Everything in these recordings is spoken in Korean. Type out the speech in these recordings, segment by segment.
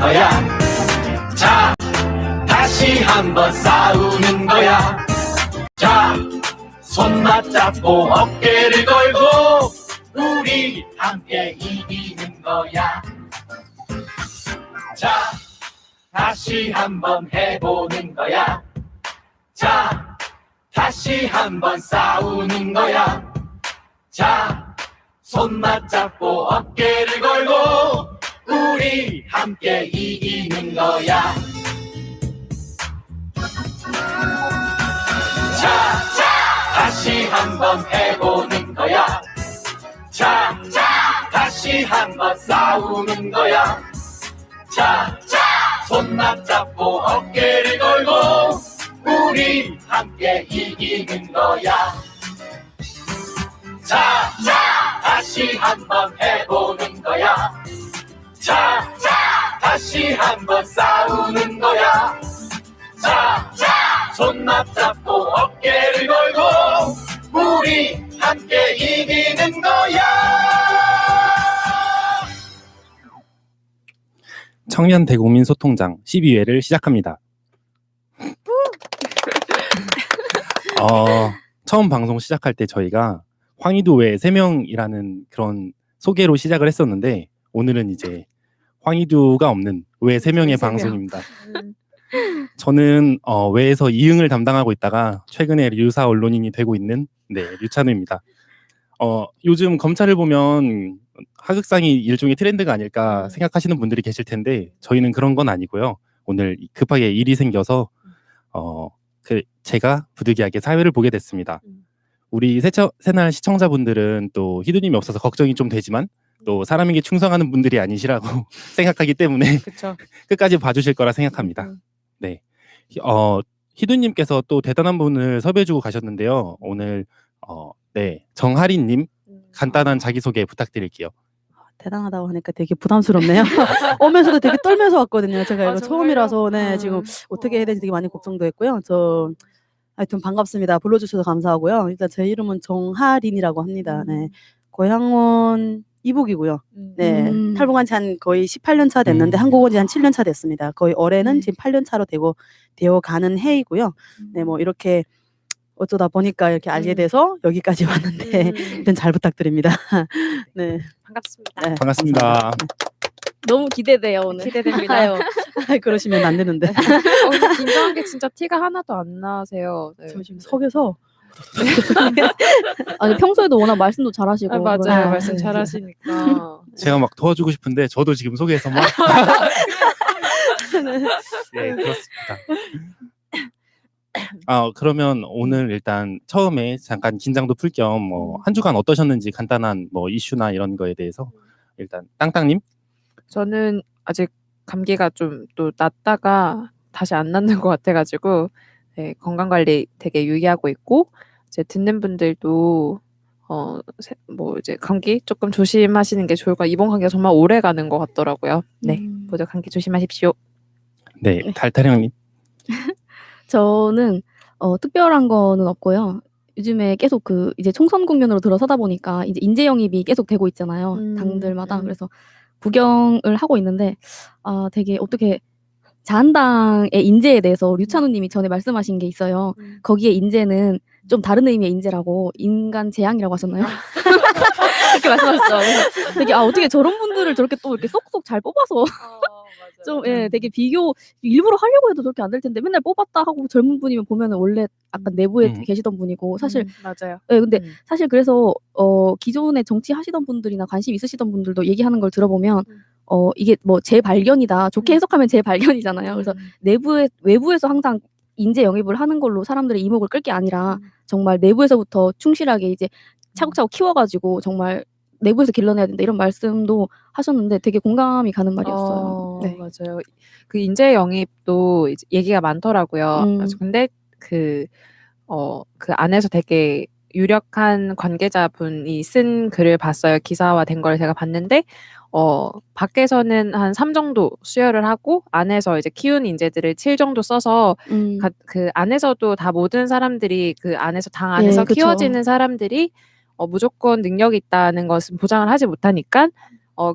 거야. 자, 다시 한번 싸우는 거야. 자, 손 맞잡고 어깨를 걸고 우리 함께 이기는 거야. 자, 다시 한번 해보는 거야. 자, 다시 한번 싸우는 거야. 자, 손 맞잡고 어깨를 걸고 우리 함께 이기는 거야. 자, 다시 한번 해보는 거야. 자, 다시 한번 싸우는 거야. 자, 손 맞잡고 어깨를 걸고 우리 함께 이기는 거야. 자, 다시 한번 해보는 거야. 자, 다시 한번 싸우는 거야. 자, 손 맞잡고 어깨를 걸고 우리 함께 이기는 거야. 청년 대국민 소통장 12회를 시작합니다. 처음 방송 시작할 때 저희가 황희두 외 3명이라는 그런 소개로 시작을 했었는데 오늘은 이제 황희두가 없는 외 3명의 방송입니다. 저는 외에서 이응을 담당하고 있다가 최근에 류사 언론인이 되고 있는 류찬우입니다. 요즘 검찰을 보면 하극상이 일종의 트렌드가 아닐까 생각하시는 분들이 계실 텐데 저희는 그런 건 아니고요. 오늘 급하게 일이 생겨서 제가 부득이하게 사회를 보게 됐습니다. 우리 새날 시청자분들은 또 희두님이 없어서 걱정이 좀 되지만 또 사람에게 충성하는 분들이 아니시라고 생각하기 때문에 그쵸. 끝까지 봐주실 거라 생각합니다. 네, 희두님께서 또 대단한 분을 섭외해주고 가셨는데요. 오늘 정하린님 간단한 자기소개 부탁드릴게요. 대단하다고 하니까 되게 부담스럽네요. 오면서도 되게 떨면서 왔거든요. 제가 이거 처음이라서 지금 어떻게 해야 되는지 되게 많이 걱정도 했고요. 하여튼 반갑습니다. 불러주셔서 감사하고요. 일단 제 이름은 정하린이라고 합니다. 네, 고향은 이북이고요. 네, 탈북한 지 한 거의 18년 차 됐는데 한국 온 지 한 7년 차 됐습니다. 거의 올해는 지금 8년 차로 되어 가는 해이고요. 네, 뭐 이렇게 어쩌다 보니까 이렇게 알게 돼서 여기까지 왔는데 일단 잘 부탁드립니다. 네, 반갑습니다. 네, 반갑습니다. 너무 기대돼요 오늘. 기대됩니다. 아유, 그러시면 안 되는데. 오늘 긴장한 게 진짜 티가 하나도 안 나세요. 네. 저 지금 석에서 아니 평소에도 워낙 말씀도 잘하시고. 맞아요. 네. 말씀 잘하시니까. 제가 막 도와주고 싶은데 저도 지금 속에서 막 네, 그렇습니다. 그러면 오늘 일단 처음에 잠깐 긴장도 풀 겸 한 주간 어떠셨는지 간단한 이슈나 이런 거에 대해서 일단 땅땅님. 저는 아직 감기가 좀 또 났다가 다시 안 낫는 것 같아가지고 네, 건강 관리 되게 유의하고 있고 이제 듣는 분들도 이제 감기 조금 조심하시는 게 좋을 것 같아요. 이번 감기가 정말 오래 가는 것 같더라고요. 네, 모두 감기 조심하십시오. 네, 달타령님. 저는 특별한 거는 없고요. 요즘에 계속 이제 총선 국면으로 들어서다 보니까 이제 인재 영입이 계속 되고 있잖아요. 당들마다. 그래서 구경을 하고 있는데 되게 어떻게 자한당의 인재에 대해서 류찬우님이 전에 말씀하신 게 있어요. 거기에 인재는 좀 다른 의미의 인재라고 인간 재앙이라고 하셨나요? 그렇게 말씀하셨죠. 그래서 되게 어떻게 저런 분들을 저렇게 또 이렇게 쏙쏙 잘 뽑아서 좀 되게 비교 일부러 하려고 해도 저렇게 안 될 텐데 맨날 뽑았다 하고 젊은 분이면 보면은 원래 약간 내부에 계시던 분이고 사실 맞아요. 근데 사실 그래서 기존에 정치 하시던 분들이나 관심 있으시던 분들도 얘기하는 걸 들어보면 이게 뭐 재발견이다. 좋게 해석하면 재발견이잖아요. 그래서 외부에서 항상 인재 영입을 하는 걸로 사람들의 이목을 끌 게 아니라 정말 내부에서부터 충실하게 이제 차곡차곡 키워가지고 정말 내부에서 길러내야 된다 이런 말씀도 하셨는데 되게 공감이 가는 말이었어요. 네. 맞아요. 그 인재 영입도 이제 얘기가 많더라고요. 근데 그 안에서 되게 유력한 관계자분이 쓴 글을 봤어요. 기사화된 걸 제가 봤는데 밖에서는 한 3 정도 수여를 하고 안에서 이제 키운 인재들을 7 정도 써서 그 안에서도 다 모든 사람들이 그 안에서 당 안에서 그쵸. 키워지는 사람들이 무조건 능력이 있다는 것은 보장을 하지 못하니까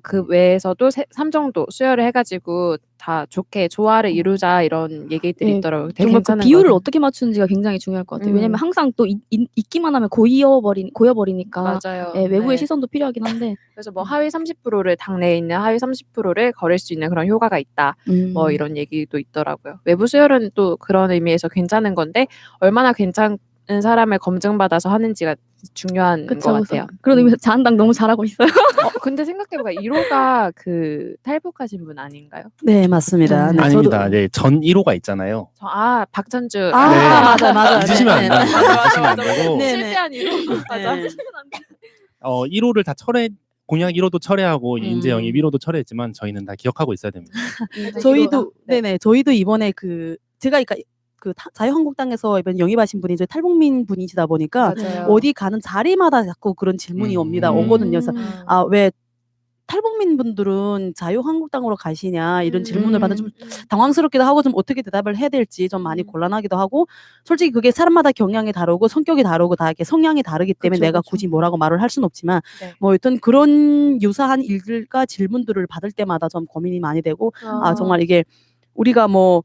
그 외에서도 3정도 수혈을 해가지고 다 좋게 조화를 이루자 이런 얘기들이 네, 있더라고요. 되게 정말 그 괜찮은 비율을 거예요. 어떻게 맞추는지가 굉장히 중요할 것 같아요. 음. 왜냐면 항상 또 있기만 하면 고여버리니까 맞아요. 예, 외부의 네. 시선도 필요하긴 한데 그래서 뭐 하위 30%를 당내에 있는 하위 30%를 거릴 수 있는 그런 효과가 있다. 뭐 이런 얘기도 있더라고요. 외부 수혈은 또 그런 의미에서 괜찮은 건데 얼마나 괜찮은 사람을 검증받아서 하는지가 중요한 그쵸, 것 그쵸. 같아요. 그런 의미에서 자한당 너무 잘하고 있어요. 근데 생각해보니까 1호가 그 탈북하신 분 아닌가요? 네, 맞습니다. 네, 아닙니다. 저도- 네, 전 1호가 있잖아요. 박찬주. 네. 맞아요. 잊으시면 안 네, 됩니다. 네. 잊으시면 안 되고 네. 실패한 1호. 맞아. 네. 1호를 다 공약 1호도 철회하고 인재 영입 1호도 철회했지만 저희는 다 기억하고 있어야 됩니다. 저희도 네. 네네 저희도 이번에 제가 그러니까 자유한국당에서 이번 영입하신 분이 탈북민 분이시다 보니까 맞아요. 어디 가는 자리마다 자꾸 그런 질문이 오거든요. 그래서 왜 탈북민 분들은 자유한국당으로 가시냐 이런 질문을 받아 좀 당황스럽기도 하고 좀 어떻게 대답을 해야 될지 좀 많이 곤란하기도 하고 솔직히 그게 사람마다 경향이 다르고 성격이 다르고 다 이렇게 성향이 다르기 때문에 그쵸, 내가 그쵸. 굳이 뭐라고 말을 할 수는 없지만 네. 뭐 여튼 그런 유사한 일들과 질문들을 받을 때마다 좀 고민이 많이 되고 정말 이게 우리가 뭐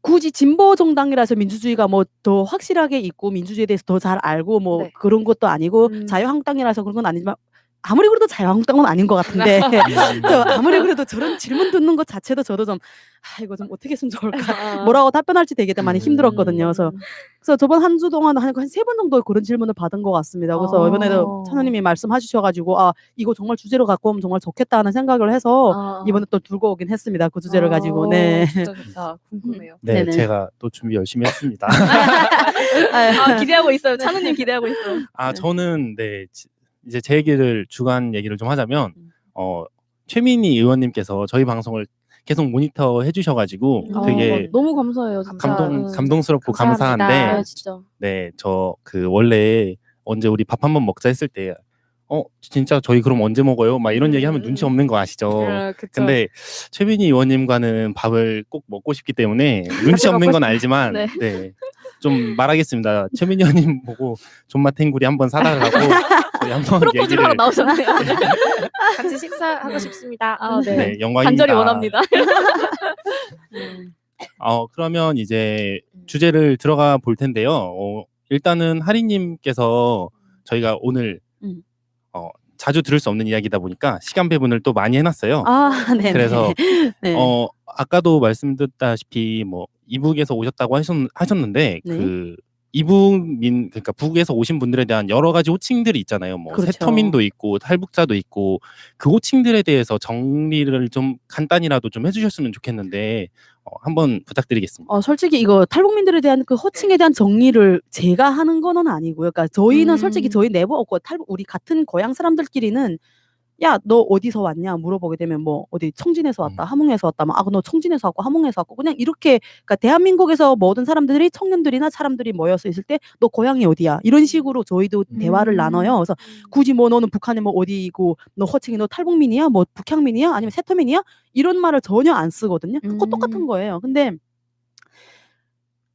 굳이 진보 정당이라서 민주주의가 뭐 더 확실하게 있고 민주주의에 대해서 더 잘 알고 뭐 네. 그런 것도 아니고 자유한국당이라서 그런 건 아니지만 아무리 그래도 자유한국당은 아닌 것 같은데 또 아무리 그래도 저런 질문 듣는 것 자체도 저도 좀 이거 좀 어떻게 했으면 좋을까 뭐라고 답변할지 되게 많이 힘들었거든요. 그래서 저번 한 주 동안 한 3번 정도 그런 질문을 받은 것 같습니다. 그래서 이번에도 찬우님이 말씀해 주셔가지고 이거 정말 주제로 갖고 오면 정말 좋겠다 하는 생각을 해서 이번에 또 들고 오긴 했습니다. 그 주제를 가지고. 네. 진짜 좋다. 궁금해요. 네, 네네. 제가 또 준비 열심히 했습니다. 기대하고 있어요. 찬우님 기대하고 있어요. 저는 이제 제 얘기를 주간 얘기를 좀 하자면 최민희 의원님께서 저희 방송을 계속 모니터 해주셔가지고 되게 너무 감사해요. 진짜. 감동스럽고 감사합니다. 감사한데 네, 진짜. 네, 저 원래 언제 우리 밥 한번 먹자 했을 때 진짜 저희 그럼 언제 먹어요? 막 이런 얘기하면 눈치 없는 거 아시죠? 그쵸. 근데 최민희 의원님과는 밥을 꼭 먹고 싶기 때문에 눈치 없는 건 알지만 네. 네, 좀 말하겠습니다. 최민희 의원님 보고 존맛 탱구리 한번 사달라고 저희 한번 프로포즈를 얘기를 하러 나오셨네요. 같이 식사하고 싶습니다. 네. 네, 영광입니다. 간절히 원합니다. 그러면 이제 주제를 들어가 볼 텐데요. 일단은 하리님께서 저희가 오늘 자주 들을 수 없는 이야기다 보니까 시간 배분을 또 많이 해놨어요. 네. 그래서 네. 아까도 말씀드렸다시피 뭐 이북에서 오셨다고 하셨는데 네. 그 그러니까 북에서 오신 분들에 대한 여러 가지 호칭들이 있잖아요. 뭐 그렇죠. 세터민도 있고 탈북자도 있고 그 호칭들에 대해서 정리를 좀 간단히라도 좀 해주셨으면 좋겠는데 한번 부탁드리겠습니다. 솔직히 이거 탈북민들에 대한 그 호칭에 대한 정리를 제가 하는 거는 아니고요. 그러니까 저희는 솔직히 저희 내부 우리 같은 고향 사람들끼리는 야, 너 어디서 왔냐 물어보게 되면 뭐 어디 청진에서 왔다, 함흥에서 왔다, 너 청진에서 왔고 함흥에서 왔고 그냥 이렇게 그러니까 대한민국에서 모든 사람들이 청년들이나 사람들이 모여서 있을 때 너 고향이 어디야 이런 식으로 저희도 대화를 나눠요. 그래서 굳이 뭐 너는 북한에 뭐 어디고 너 호칭이 너 탈북민이야, 뭐 북향민이야, 아니면 세터민이야 이런 말을 전혀 안 쓰거든요. 그거 똑같은 거예요. 근데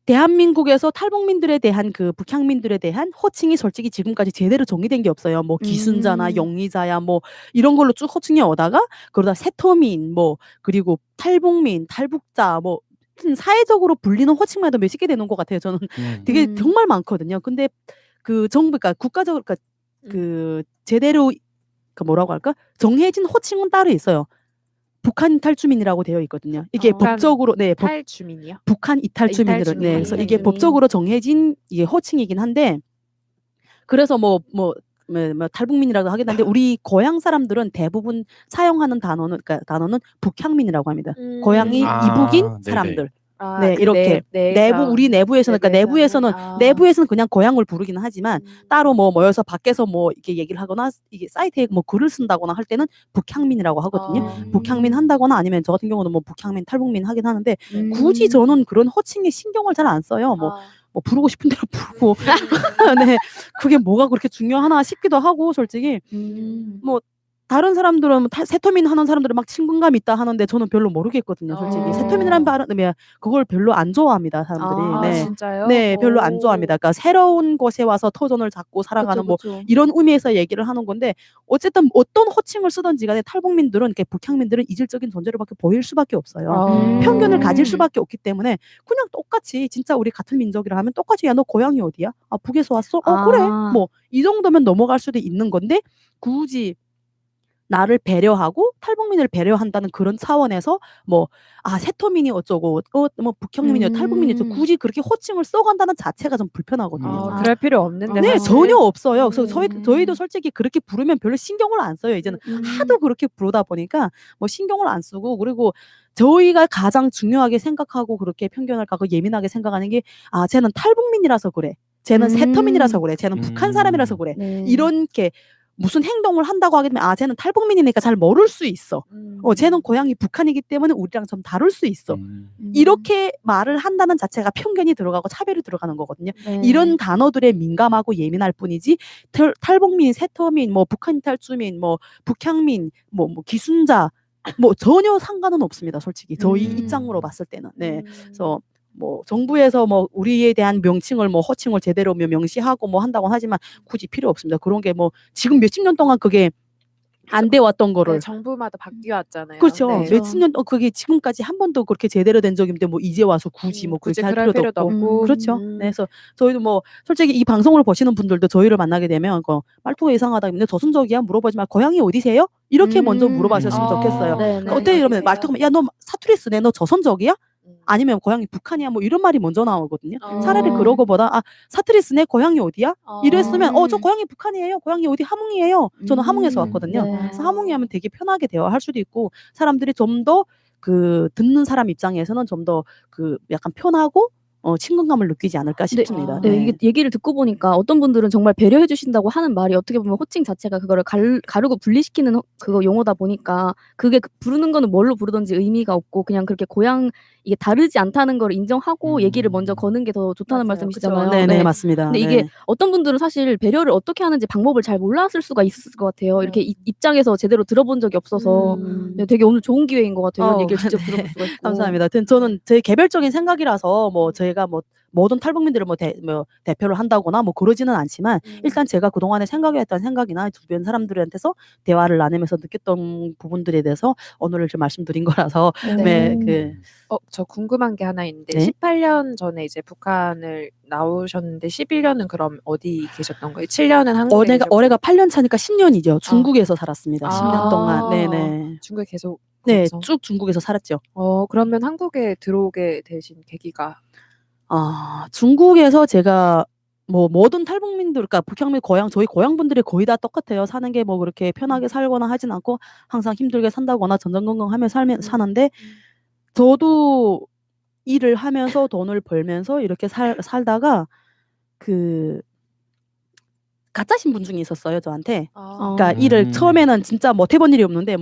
대한민국에서 탈북민들에 대한 그 북향민들에 대한 호칭이 솔직히 지금까지 제대로 정리된 게 없어요. 뭐 기순자나 영리자야 뭐 이런 걸로 쭉 호칭이 오다가 그러다 세터민 뭐 그리고 탈북민, 탈북자 뭐 사회적으로 불리는 호칭만 해도 몇십 개 되는 것 같아요. 저는 되게 정말 많거든요. 근데 그 정부가 국가적으로 그 제대로 뭐라고 할까 정해진 호칭은 따로 있어요. 북한 탈주민이라고 되어 있거든요. 이게 법적으로 탈주민이요? 북한 이탈주민들은 그래서 이게 법적으로 정해진 이게 호칭이긴 한데 그래서 뭐 탈북민이라고 하긴 한데 우리 고향 사람들은 대부분 사용하는 단어는 북향민이라고 합니다. 고향이 이북인 사람들. 네, 이렇게 우리 내부에서는 내부에서는 그냥 고향을 부르기는 하지만 따로 뭐 모여서 밖에서 뭐 이렇게 얘기를 하거나 이게 사이트에 뭐 글을 쓴다거나 할 때는 북향민이라고 하거든요. 북향민 한다거나 아니면 저 같은 경우는 뭐 북향민, 탈북민 하긴 하는데 굳이 저는 그런 호칭에 신경을 잘 안 써요. 뭐 부르고 싶은 대로 부르고 네, 그게 뭐가 그렇게 중요하나 싶기도 하고 솔직히 뭐 다른 사람들은 세터민 하는 사람들은 막 친근감 있다 하는데 저는 별로 모르겠거든요, 솔직히. 세터민이라는 발음이 그걸 별로 안 좋아합니다, 사람들이. 아, 네. 진짜요? 네, 별로 안 오. 좋아합니다. 그러니까 새로운 곳에 와서 터전을 잡고 살아가는 뭐 이런 의미에서 얘기를 하는 건데 어쨌든 어떤 호칭을 쓰든지 간에 탈북민들은 이렇게 북향민들은 이질적인 존재로밖에 보일 수밖에 없어요. 편견을 가질 수밖에 없기 때문에 그냥 똑같이 진짜 우리 같은 민족이라 하면 똑같이 야, 너 고향이 어디야? 아, 북에서 왔어? 그래. 뭐 이 정도면 넘어갈 수도 있는 건데 굳이 나를 배려하고 탈북민을 배려한다는 그런 차원에서 뭐 세터민이 어쩌고 뭐 북형민이 탈북민이 어쩌고 굳이 그렇게 호칭을 써간다는 자체가 좀 불편하거든요. 그럴 필요 없는데. 네, 사실. 전혀 없어요. 그래서 저희도 솔직히 그렇게 부르면 별로 신경을 안 써요. 이제는 하도 그렇게 부르다 보니까 뭐 신경을 안 쓰고 그리고 저희가 가장 중요하게 생각하고 그렇게 편견을 갖고 예민하게 생각하는 게 쟤는 탈북민이라서 그래. 쟤는 세터민이라서 그래. 쟤는 북한 사람이라서 그래. 이렇게 무슨 행동을 한다고 하게 되면 쟤는 탈북민이니까 잘 모를 수 있어. 쟤는 고향이 북한이기 때문에 우리랑 좀 다를 수 있어. 이렇게 말을 한다는 자체가 편견이 들어가고 차별이 들어가는 거거든요. 이런 단어들에 민감하고 예민할 뿐이지 탈북민, 세터민, 뭐 북한 탈주민, 뭐 북향민, 뭐 기순자 뭐 전혀 상관은 없습니다. 솔직히 저희 입장으로 봤을 때는. 네. 그래서 뭐 정부에서 뭐 우리에 대한 명칭을 뭐 호칭을 제대로 명시하고 뭐 한다고 하지만 굳이 필요 없습니다. 그런 게 뭐 지금 몇십 년 동안 그게 안 돼 왔던 거를 네, 정부마다 바뀌었잖아요. 그렇죠. 네. 몇십 년 그게 지금까지 한 번도 그렇게 제대로 된 적이 없는데 뭐 이제 와서 굳이 뭐 그렇게 할 그럴 필요도 없고. 없고. 그렇죠. 네, 그래서 저희도 뭐 솔직히 이 방송을 보시는 분들도 저희를 만나게 되면 말투가 이상하다 근데 조선족이야 물어보지만 고향이 어디세요? 이렇게 먼저 물어봐주셨으면 좋겠어요. 그러니까 어때 이러면 말투가 야, 너 사투리 쓰네? 너 조선족이야? 아니면 고향이 북한이야? 뭐 이런 말이 먼저 나오거든요. 차라리 그러고보다 사투리 쓰네? 고향이 어디야? 이랬으면 저 고향이 북한이에요. 고향이 어디 함흥이에요. 저는 함흥에서 왔거든요. 그래서 함흥이 하면 되게 편하게 대화할 수도 있고 사람들이 좀 더 듣는 사람 입장에서는 좀 더 약간 편하고 친근감을 느끼지 않을까 싶습니다. 네, 이게 얘기를 듣고 보니까 어떤 분들은 정말 배려해 주신다고 하는 말이 어떻게 보면 호칭 자체가 그거를 가르고 분리시키는 그거 용어다 보니까 그게 부르는 거는 뭘로 부르든지 의미가 없고 그냥 그렇게 고향 이게 다르지 않다는 걸 인정하고 얘기를 먼저 거는 게 더 좋다는 맞아요. 말씀이시잖아요. 그쵸. 네, 맞습니다. 근데 이게 어떤 분들은 사실 배려를 어떻게 하는지 방법을 잘 몰랐을 수가 있을 것 같아요. 이렇게 입장에서 제대로 들어본 적이 없어서 네, 되게 오늘 좋은 기회인 것 같아요. 이런 얘기를 직접 들어볼 수가 있고. 감사합니다. 저는 제 개별적인 생각이라서 뭐 저희가 뭐 모든 탈북민들을 뭐 대표를 한다거나 뭐 그러지는 않지만 일단 제가 그동안에 생각했던 생각이나 주변 사람들한테서 대화를 나누면서 느꼈던 부분들에 대해서 오늘 좀 말씀드린 거라서 저 궁금한 게 하나 있는데 네? 18년 전에 이제 북한을 나오셨는데 11년은 그럼 어디 계셨던 거예요? 7년은 한국에 올해가 8년 차니까 10년이죠. 중국에서 살았습니다. 10년 동안. 네네. 중국에 계속 네, 쭉 중국에서 살았죠. 그러면 한국에 들어오게 되신 계기가? 중국에서 제가 뭐 모든 탈북민들 그러니까 북향민 저희 고향분들이 거의 다 똑같아요. 사는 게 뭐 그렇게 편하게 살거나 하진 않고 항상 힘들게 산다거나 전전긍긍하며 사는데 저도 일을 하면서 돈을 벌면서 이렇게 살다가 가짜 신분증이 있었어요, 저한테. 그러니까 일을 처음에는 진짜 못 해본 일이 없는데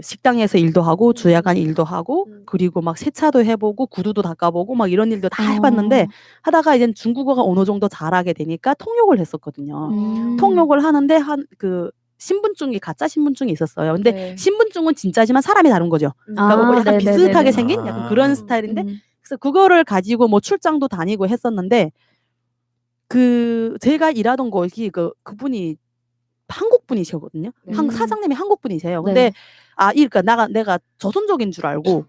식당에서 일도 하고 주야간 일도 하고 그리고 막 세차도 해보고 구두도 닦아보고 막 이런 일도 다 해봤는데 하다가 이제 중국어가 어느 정도 잘하게 되니까 통역을 했었거든요. 통역을 하는데 신분증이 가짜 신분증이 있었어요. 근데 신분증은 진짜지만 사람이 다른 거죠. 그러니까 약간 비슷하게 생긴 약간 그런 스타일인데 그래서 그거를 가지고 뭐 출장도 다니고 했었는데 제가 일하던 곳이 그분이 한국 분이시거든요. 사장님이 한국 분이세요. 근데 그러니까 내가 조선족인 줄 알고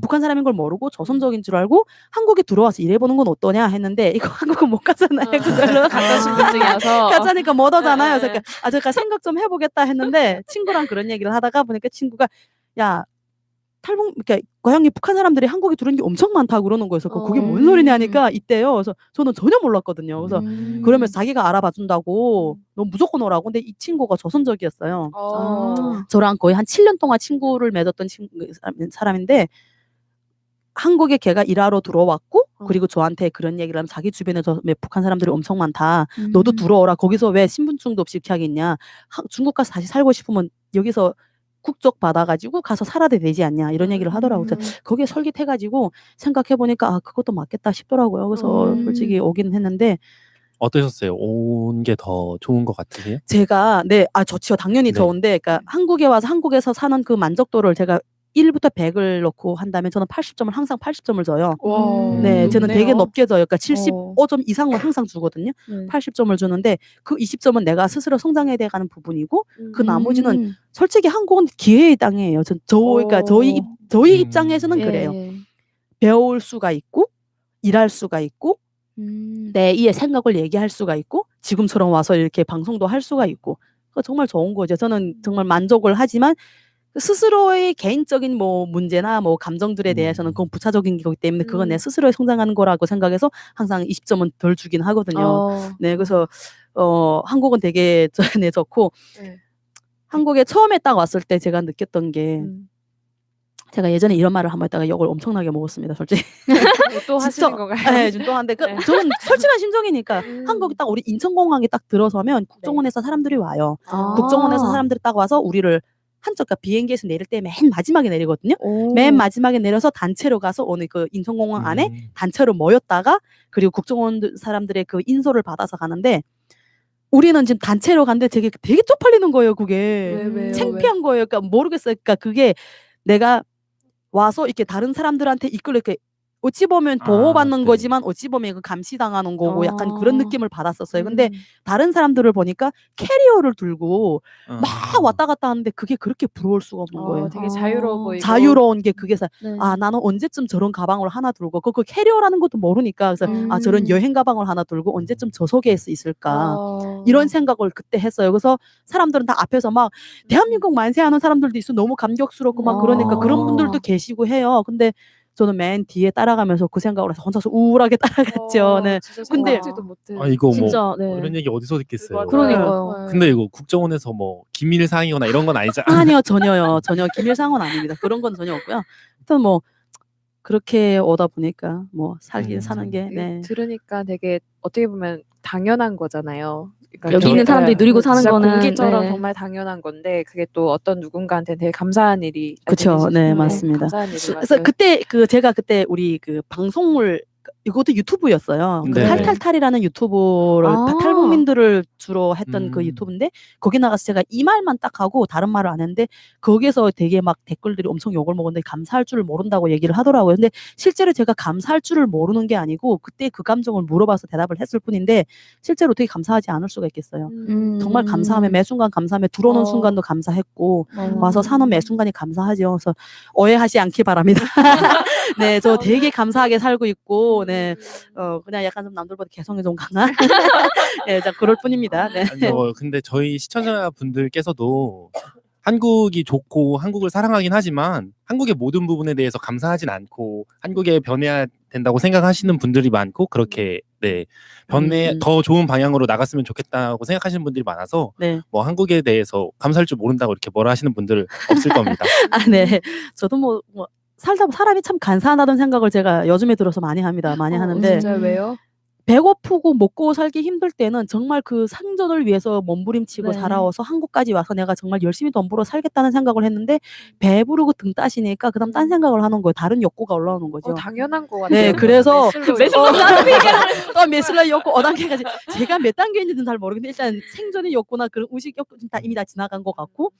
북한 사람인 걸 모르고 조선족인 줄 알고 한국에 들어와서 일해보는 건 어떠냐 했는데 이거 한국은 못 가잖아요. 그걸로 가짜 신분증이어서 가짜니까 못 오잖아요. 그래서 제가 생각 좀 해보겠다 했는데 친구랑 그런 얘기를 하다가 보니까 친구가 야 그러니까 고향이 북한 사람들이 한국에 들어오는 게 엄청 많다고 그러는 거여서 그게 뭔 소리냐 하니까 있대요. 그래서 저는 전혀 몰랐거든요. 그래서 그러면서 자기가 알아봐 준다고 너 무조건 오라고. 근데 이 친구가 조선족이었어요. 저랑 거의 한 7년 동안 친구를 맺었던 사람인데 한국에 걔가 일하러 들어왔고 그리고 저한테 그런 얘기를 하면 자기 주변에 북한 사람들이 엄청 많다. 너도 들어오라. 거기서 왜 신분증도 없이 이렇게 하겠냐. 중국 가서 다시 살고 싶으면 여기서 국적 받아가지고 가서 살아야 되지 않냐 이런 얘기를 하더라고요. 거기에 설깃해가지고 생각해보니까 그것도 맞겠다 싶더라고요. 그래서 솔직히 오기는 했는데 어떠셨어요? 온 게 더 좋은 것 같으세요? 제가 좋지요. 당연히 네. 좋은데 그러니까 한국에 와서 한국에서 사는 그 만족도를 제가 1부터 100을 놓고 한다면 저는 80점을 항상 80점을 줘요. 와, 네, 저는 되게 높네요. 높게 줘요. 그러니까 75점 이상은 항상 주거든요. 네. 80점을 주는데 그 20점은 내가 스스로 성장해야 돼가는 부분이고 그 나머지는 음. 솔직히 한국은 기회의 땅이에요. 그러니까 저희 입장에서는 예, 그래요. 예. 배울 수가 있고 일할 수가 있고 내 이의 생각을 얘기할 수가 있고 지금처럼 와서 이렇게 방송도 할 수가 있고 그거 정말 좋은 거죠. 저는 정말 만족을 하지만 스스로의 개인적인 뭐 문제나 뭐 감정들에 대해서는 그건 부차적인 거기 때문에 그건 내 스스로 성장하는 거라고 생각해서 항상 20점은 덜 주긴 하거든요. 네, 그래서 한국은 되게 네, 좋고 네. 한국에 처음에 딱 왔을 때 제가 느꼈던 게 제가 예전에 이런 말을 한번 했다가 욕을 엄청나게 먹었습니다, 솔직히. 또 하시는 건가요? 네, 좀 또 한데 네. 저는 솔직한 심정이니까 한국이 딱 우리 인천공항에 딱 들어서면 국정원에서 사람들이 와요. 아. 국정원에서 사람들이 딱 와서 우리를 그러니까 비행기에서 내릴 때 맨 마지막에 내리거든요. 오. 맨 마지막에 내려서 단체로 가서 어느 그 인천공항 안에 단체로 모였다가 그리고 국정원 사람들의 그 인솔을 받아서 가는데 우리는 지금 단체로 갔는데 되게 쪽팔리는 거예요, 그게. 왜요? 창피한 거예요. 그러니까 모르겠어요. 그러니까 그게 내가 와서 이렇게 다른 사람들한테 이끌려 이렇게 어찌 보면 보호받는 네. 거지만 어찌 보면 그 감시당하는 거고 약간 그런 느낌을 받았었어요. 근데 음. 다른 사람들을 보니까 캐리어를 들고 막 왔다 갔다 하는데 그게 그렇게 부러울 수가 없는 거예요. 되게 자유로워 보이고. 자유로운 게 그게 네. 나는 언제쯤 저런 가방을 하나 들고 그 캐리어라는 것도 모르니까 그래서 저런 여행 가방을 하나 들고 언제쯤 저 속에 있을까 이런 생각을 그때 했어요. 그래서 사람들은 다 앞에서 막 대한민국 만세하는 사람들도 있어 너무 감격스럽고 막 그러니까 그런 분들도 계시고 해요. 근데 저는 맨 뒤에 따라가면서 그 생각을 해서 혼자서 우울하게 따라갔죠. 네. 진짜 근데 생각지도 못해. 아 이거 진짜, 뭐 네. 이런 얘기 어디서 듣겠어요? 그러니까요. 근데 이거 국정원에서 뭐 기밀 사항이거나 이런 건 아니죠? 아니요, 전혀요. 전혀 기밀 사항은 아닙니다. 그런 건 전혀 없고요. 일단 뭐 그렇게 오다 보니까 뭐 살긴 사는 게 네. 들으니까 되게 어떻게 보면 당연한 거잖아요. 그러니까 여기 있는 사람들이 누리고 사는 진짜 거는 공기처럼 네. 정말 당연한 건데 그게 또 어떤 누군가한테 되게 감사한 일이 그쵸. 네, 맞습니다. 감사한 일인 것 그래서 같아요. 제가 그때 우리 그 방송물 이것도 유튜브였어요. 그 네. 탈탈탈이라는 유튜브를 아. 탈북민들을 주로 했던 그 유튜브인데 거기 나가서 제가 이 말만 딱 하고 다른 말을 안 했는데 거기에서 되게 막 댓글들이 엄청 욕을 먹었는데 감사할 줄을 모른다고 얘기를 하더라고요. 근데 실제로 제가 감사할 줄을 모르는 게 아니고 그때 그 감정을 물어봐서 대답을 했을 뿐인데 실제로 어떻게 감사하지 않을 수가 있겠어요. 정말 감사하며 매 순간 감사하며 들어오는 순간도 감사했고 와서 사는 매 순간이 감사하죠. 그래서 오해하지 않기 바랍니다. 네, 저 되게 감사하게 살고 있고, 네, 그냥 약간 좀 남들보다 개성이 좀 강한, 네, 자 그럴 뿐입니다. 네. 아니요, 근데 저희 시청자분들께서도 한국이 좋고 한국을 사랑하긴 하지만 한국의 모든 부분에 대해서 감사하진 않고 한국에 변해야 된다고 생각하시는 분들이 많고 그렇게 네 더 좋은 방향으로 나갔으면 좋겠다고 생각하시는 분들이 많아서 네. 뭐 한국에 대해서 감사할 줄 모른다고 이렇게 뭐라 하시는 분들 없을 겁니다. 네, 저도 뭐 살다 사람이 참 간사하다는 생각을 제가 요즘에 들어서 많이 합니다. 많이 하는데 진짜 왜요? 배고프고 먹고 살기 힘들 때는 정말 그 생존을 위해서 몸부림치고 네. 살아와서 한국까지 와서 내가 정말 열심히 돈 벌어 살겠다는 생각을 했는데 배부르고 등 따시니까 그다음 딴 생각을 하는 거예요. 다른 욕구가 올라오는 거죠. 당연한 것 같아요. 네, 그래서 매슬로우 또 메슬러 욕구 5단계까지 제가 몇 단계인지는 잘 모르겠는데 일단 생존의 욕구나 그런 의식 욕구 다 이미 다 지나간 것 같고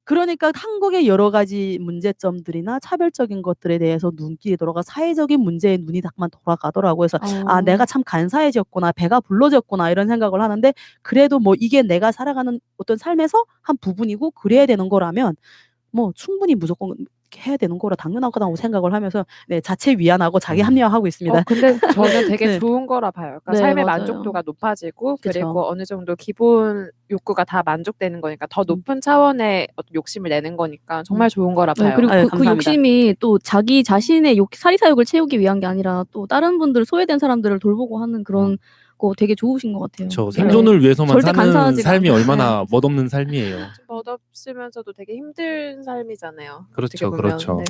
그러니까 한국의 여러 가지 문제점들이나 차별적인 것들에 대해서 눈길이 돌아가 사회적인 문제에 눈이 딱 돌아가더라고요. 그래서 내가 참 간사해졌구나, 배가 불러졌구나 이런 생각을 하는데 그래도 뭐 이게 내가 살아가는 어떤 삶에서 한 부분이고 그래야 되는 거라면 뭐 충분히 무조건 해야 되는 거라 당연하다고 생각을 하면서 네, 자체 위안하고 자기 합리화하고 있습니다. 근데 저는 되게 네. 좋은 거라 봐요. 그러니까 네, 삶의 맞아요. 만족도가 높아지고 그쵸. 그리고 어느 정도 기본 욕구가 다 만족되는 거니까 더 높은 차원의 어떤 욕심을 내는 거니까 정말 좋은 거라 봐요. 네, 그리고 아유, 그 감사합니다. 욕심이 또 자기 자신의 사리사욕을 채우기 위한 게 아니라 또 다른 분들 소외된 사람들을 돌보고 하는 그런 거 되게 좋으신 것 같아요. 저 생존을 위해서만 절대 사는 간사하지가 삶이 않아요. 얼마나 멋없는 삶이에요. 멋없으면서도 되게 힘든 삶이잖아요. 그렇죠, 어떻게 보면. 그렇죠. 네.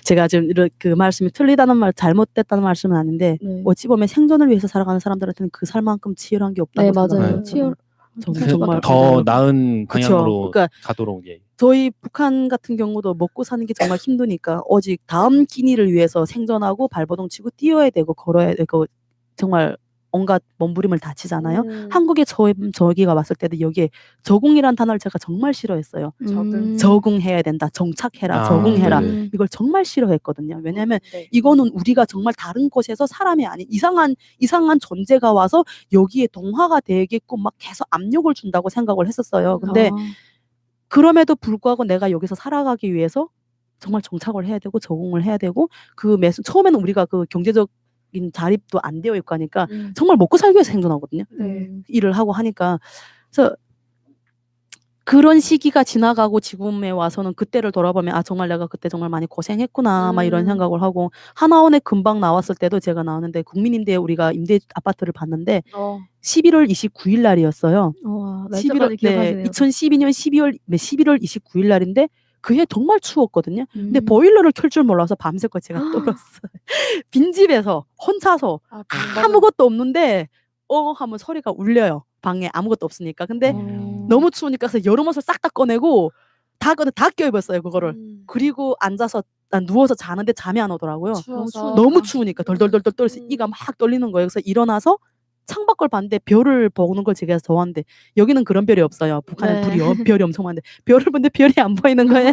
제가 지금 그 말씀이 틀리다는 말, 잘못됐다는 말씀은 아닌데 네. 어찌 보면 생존을 위해서 살아가는 사람들한테는 그 삶만큼 치열한 게 없다고 네, 맞아요. 생각해요. 치열 정말 더 나은 그쵸. 방향으로 그러니까 가도록 예. 저희 북한 같은 경우도 먹고 사는 게 정말 힘드니까 오직 다음 끼니를 위해서 생존하고 발버둥 치고 뛰어야 되고 걸어야 되고 정말 온갖 몸부림을 다치잖아요. 한국에 저기가 왔을 때도 여기에 적응이란 단어를 제가 정말 싫어했어요. 적응해야 된다, 정착해라, 적응해라. 네. 이걸 정말 싫어했거든요. 왜냐하면 네. 이거는 우리가 정말 다른 곳에서 사람이 아닌 이상한 존재가 와서 여기에 동화가 되겠고 막 계속 압력을 준다고 생각을 했었어요. 근데 그럼에도 불구하고 내가 여기서 살아가기 위해서 정말 정착을 해야 되고 적응을 해야 되고 처음에는 우리가 그 경제적인 자립도 안 되어 있고 하니까 정말 먹고 살기 위해서 생존하거든요. 일을 하고 하니까. 그래서 그런 시기가 지나가고 지금에 와서는 그때를 돌아보면 정말 내가 그때 정말 많이 고생했구나 막 이런 생각을 하고 하나원에 금방 나왔을 때도 제가 나왔는데 국민임대에 우리가 임대 아파트를 봤는데 11월 29일 날이었어요. 날짜까지 기억하시네요. 2012년 11월 29일 날인데 그해 정말 추웠거든요. 근데 보일러를 켤 줄 몰라서 밤새껏 제가 떨었어요. 빈집에서 혼자서 아무것도 없는데 하면 소리가 울려요. 방에 아무것도 없으니까. 근데 너무 추우니까 그래서 여름 옷을 싹 다 꺼내고 다 껴입었어요. 그거를. 그리고 앉아서 누워서 자는데 잠이 안 오더라고요. 너무 추우니까 덜덜덜덜 떨면서 이가 막 떨리는 거예요. 그래서 일어나서 창밖을 봤는데 별을 보는 걸 제가 좋아하는데 여기는 그런 별이 없어요. 북한은 별이 엄청 많은데 별을 보는데 별이 안 보이는 거예요.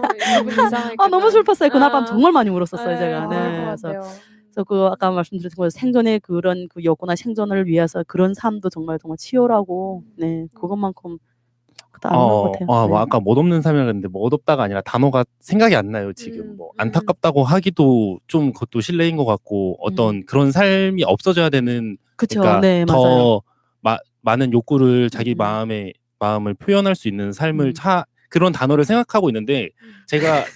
너무 슬펐어요. 그날 밤 정말 많이 울었었어요. 제가. 네. 그래서 그 아까 말씀드린 거 생존의 그런 그 욕구나 생존을 위해서 그런 삶도 정말 치열하고 네 그것만큼 안 나은 것 같아요. 네. 아까 멋없는 삶이라 했는데 멋없다가 아니라 단어가 생각이 안 나요. 지금 뭐 안타깝다고 하기도 좀 그것도 실례인 것 같고 어떤 그런 삶이 없어져야 되는 그쵸. 그러니까 네, 더 많은 욕구를 자기 마음을 표현할 수 있는 삶을 그런 단어를 생각하고 있는데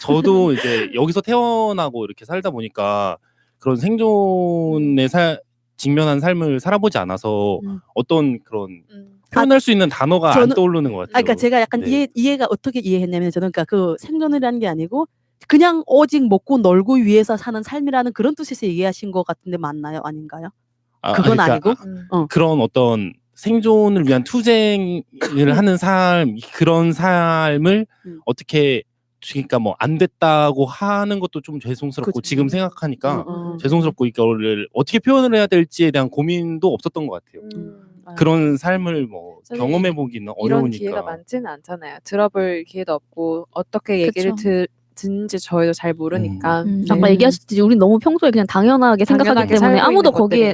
저도 이제 여기서 태어나고 이렇게 살다 보니까 그런 생존에 직면한 삶을 살아보지 않아서 어떤 그런 표현할 수 있는 단어가 안 떠오르는 것 같아요. 그러니까 제가 약간 이해가 어떻게 이해했냐면 저는 그러니까 그 생존이라는 게 아니고 그냥 오직 먹고 놀고 위해서 사는 삶이라는 그런 뜻에서 얘기하신 것 같은데 맞나요? 아닌가요? 그건 그러니까 아니고 그런 어떤 생존을 위한 투쟁을 하는 삶 그런 삶을 어떻게 그러니까 뭐 안 됐다고 하는 것도 좀 죄송스럽고 지금 생각하니까 죄송스럽고 이거를 어떻게 표현을 해야 될지에 대한 고민도 없었던 것 같아요. 그런 삶을 뭐 경험해 보기는 어려우니까. 이런 기회가 많지는 않잖아요. 들어볼 기회도 없고 어떻게 얘기를 듣는지 저희도 잘 모르니까. 아까 얘기하셨듯이 우린 너무 평소에 그냥 당연하게 생각하기 때문에 아무도 거기에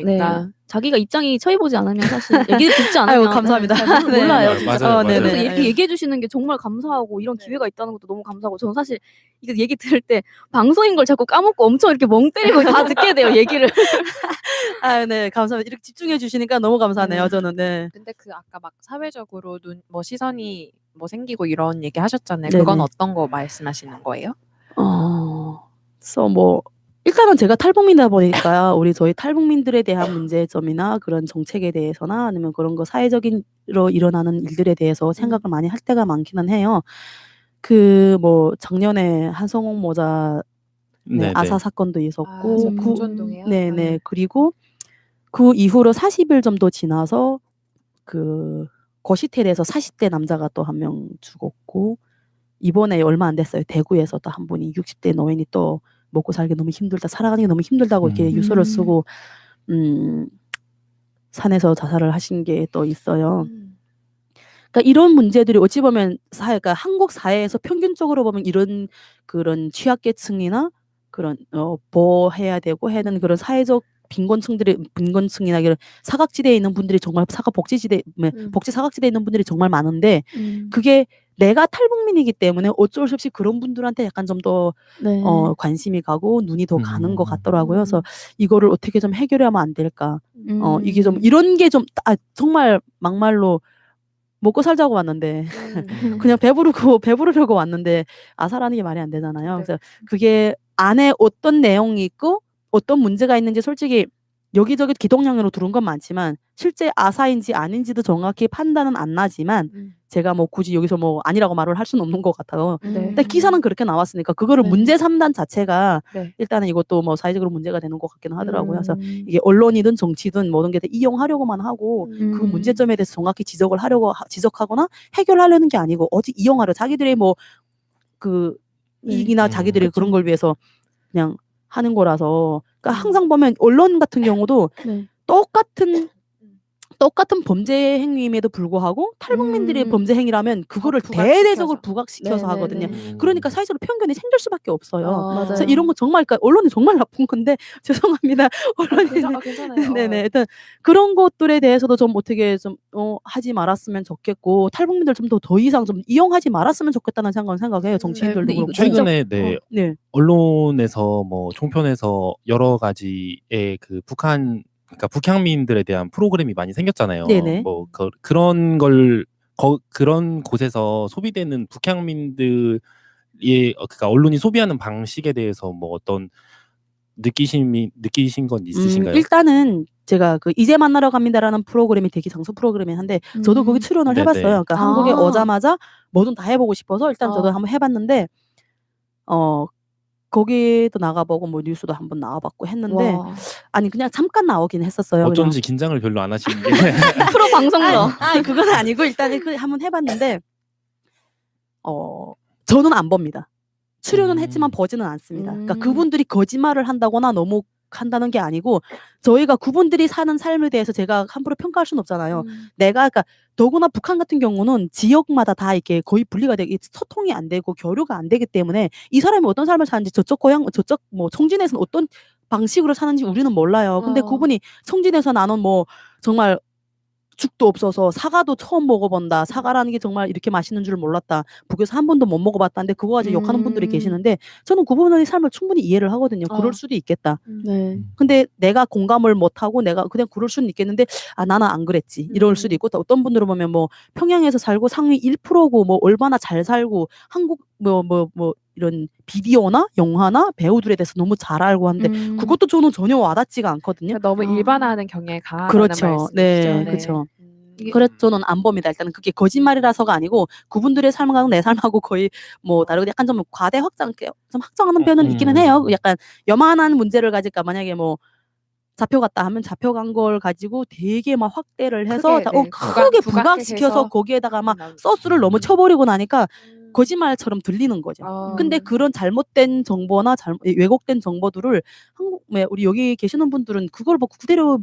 자기가 입장이 처해보지 않으면 사실 얘기를 듣지 않으면 아유, 감사합니다. 몰라요. 네, 진짜. 맞아요. 그래서 네네. 이렇게 얘기해 주시는 게 정말 감사하고 이런 기회가 있다는 것도 너무 감사하고 저는 사실 이거 얘기 들을 때 방송인 걸 자꾸 까먹고 엄청 이렇게 멍 때리고 다 듣게 돼요. 얘기를. 네, 감사합니다. 이렇게 집중해 주시니까 너무 감사하네요. 저는. 네. 근데 아까 막 사회적으로 시선이 생기고 이런 얘기 하셨잖아요. 네네. 그건 어떤 거 말씀하시는 거예요? 그래서 일단은 제가 탈북민이다 보니까 저희 탈북민들에 대한 문제점이나 그런 정책에 대해서나 아니면 그런 거 사회적인로 일어나는 일들에 대해서 생각을 많이 할 때가 많기는 해요. 작년에 한성홍 모자 아사 사건도 있었고 봉천동에요? 네네. 그리고 그 이후로 40일 정도 지나서 거시텔에서 40대 남자가 또 한 명 죽었고 이번에 얼마 안 됐어요. 대구에서 또 한 분이 60대 노인이 또 먹고 살기 너무 힘들다, 살아가는 게 너무 힘들다고 이렇게 유서를 쓰고 산에서 자살을 하신 게 또 있어요. 그러니까 이런 문제들이 어찌 보면 그러니까 한국 사회에서 평균적으로 보면 이런 그런 취약계층이나 그런 보호해야 되고 해야 되는 그런 사회적 빈곤층이나 이런 사각지대에 있는 분들이 정말 복지 사각지대에 있는 분들이 정말 많은데 그게 내가 탈북민이기 때문에 어쩔 수 없이 그런 분들한테 약간 좀 더 관심이 가고 눈이 더 가는 것 같더라고요. 그래서 이거를 어떻게 좀 해결하면 안 될까? 이게 좀 이런 게 좀 정말 막말로 먹고 살자고 왔는데 그냥 배부르려고 왔는데 아사라는 게 말이 안 되잖아요. 그래서 그게 안에 어떤 내용이 있고 어떤 문제가 있는지 솔직히 여기저기 기동량으로 들은 건 많지만 실제 아사인지 아닌지도 정확히 판단은 안 나지만 제가 굳이 여기서 아니라고 말을 할 수는 없는 것 같아요. 근데 기사는 그렇게 나왔으니까 그거를 문제 삼단 자체가 일단은 이것도 사회적으로 문제가 되는 것 같기는 하더라고요. 그래서 이게 언론이든 정치든 모든 게 다 이용하려고만 하고 그 문제점에 대해서 정확히 지적하거나 해결하려는 게 아니고 어디 이용하려 자기들의 이익이나 자기들의 그런 걸 위해서 그냥 하는 거라서 그러니까 항상 보면 언론 같은 경우도 똑같은 범죄 행위임에도 불구하고 탈북민들의 범죄 행위라면 그거를 부각시켜서. 대대적으로 부각시켜서 네네네. 하거든요. 그러니까 사회적으로 편견이 생길 수밖에 없어요. 맞아요. 그래서 이런 거 정말 그러니까 언론이 정말 나쁜 건데 죄송합니다. 언론이 괜찮아요. 네네. 일단 그런 것들에 대해서도 좀 어떻게 좀 하지 말았으면 좋겠고 탈북민들 좀 더 이상 좀 이용하지 말았으면 좋겠다는 생각해요. 정치인들도 근데 이거 그렇고. 최근에 네, 네. 언론에서 뭐 총편에서 여러 가지의 그 그러니까 북향민들에 대한 프로그램이 많이 생겼잖아요. 네네. 뭐 그런 걸 그런 곳에서 소비되는 북향민들의 그러니까 언론이 소비하는 방식에 대해서 뭐 어떤 느끼신 건 있으신가요? 일단은 제가 그 이제 만나러 갑니다라는 프로그램이 되게 장소 프로그램이 한데 저도 거기 출연을 네네. 해봤어요. 그러니까 한국에 오자마자 뭐든 다 해보고 싶어서 일단 저도 아. 한번 해봤는데 거기도 나가보고 뭐 뉴스도 한번 나와봤고 했는데 와. 아니 그냥 잠깐 나오긴 했었어요. 어쩐지 긴장을 별로 안 하시는 게 프로 방송러. 그건 아니고 일단은 그 한번 해봤는데 저는 안 봅니다. 출연은 했지만 보지는 않습니다. 그러니까 그분들이 거짓말을 한다거나 너무 한다는 게 아니고 저희가 그분들이 사는 삶에 대해서 제가 함부로 평가할 수는 없잖아요. 그러니까 더구나 북한 같은 경우는 지역마다 다 이렇게 거의 분리가 되고 소통이 안 되고 교류가 안 되기 때문에 이 사람이 어떤 삶을 사는지 저쪽 뭐 청진에서는 어떤 방식으로 사는지 우리는 몰라요. 근데 그분이 청진에서 나는 뭐 정말 죽도 없어서 사과도 처음 먹어본다. 사과라는 게 정말 이렇게 맛있는 줄 몰랐다. 북에서 한 번도 못 먹어봤다는데 그거 가지고 욕하는 분들이 계시는데 저는 그분의 삶을 충분히 이해를 하거든요. 그럴 수도 있겠다. 네. 근데 내가 공감을 못하고 내가 그냥 그럴 수는 있겠는데 나는 안 그랬지. 이럴 수도 있고 또 어떤 분들은 보면 뭐 평양에서 살고 상위 1%고 뭐 얼마나 잘 살고 한국 뭐 이런 비디오나 영화나 배우들에 대해서 너무 잘 알고 하는데 그것도 저는 전혀 와닿지가 않거든요. 그러니까 너무 일반화하는 경향이 강하다는 그렇죠. 말씀이시죠. 네, 그렇죠. 그래서 저는 안 봅니다. 일단은 그게 거짓말이라서가 아니고 그분들의 삶하고 내 삶하고 거의 뭐 다르고 약간 좀 과대 확장, 좀 확정하는 편은 있기는 해요. 약간 요만한 문제를 가질까 만약에 뭐 잡혀갔다 하면 잡혀간 걸 가지고 되게 막 확대를 해서 크게 부각시켜서 거기에다가 막 소스를 너무 쳐버리고 나니까 거짓말처럼 들리는 거죠. 근데 그런 잘못된 정보나 왜곡된 정보들을 우리 여기 계시는 분들은 그걸 뭐 그대로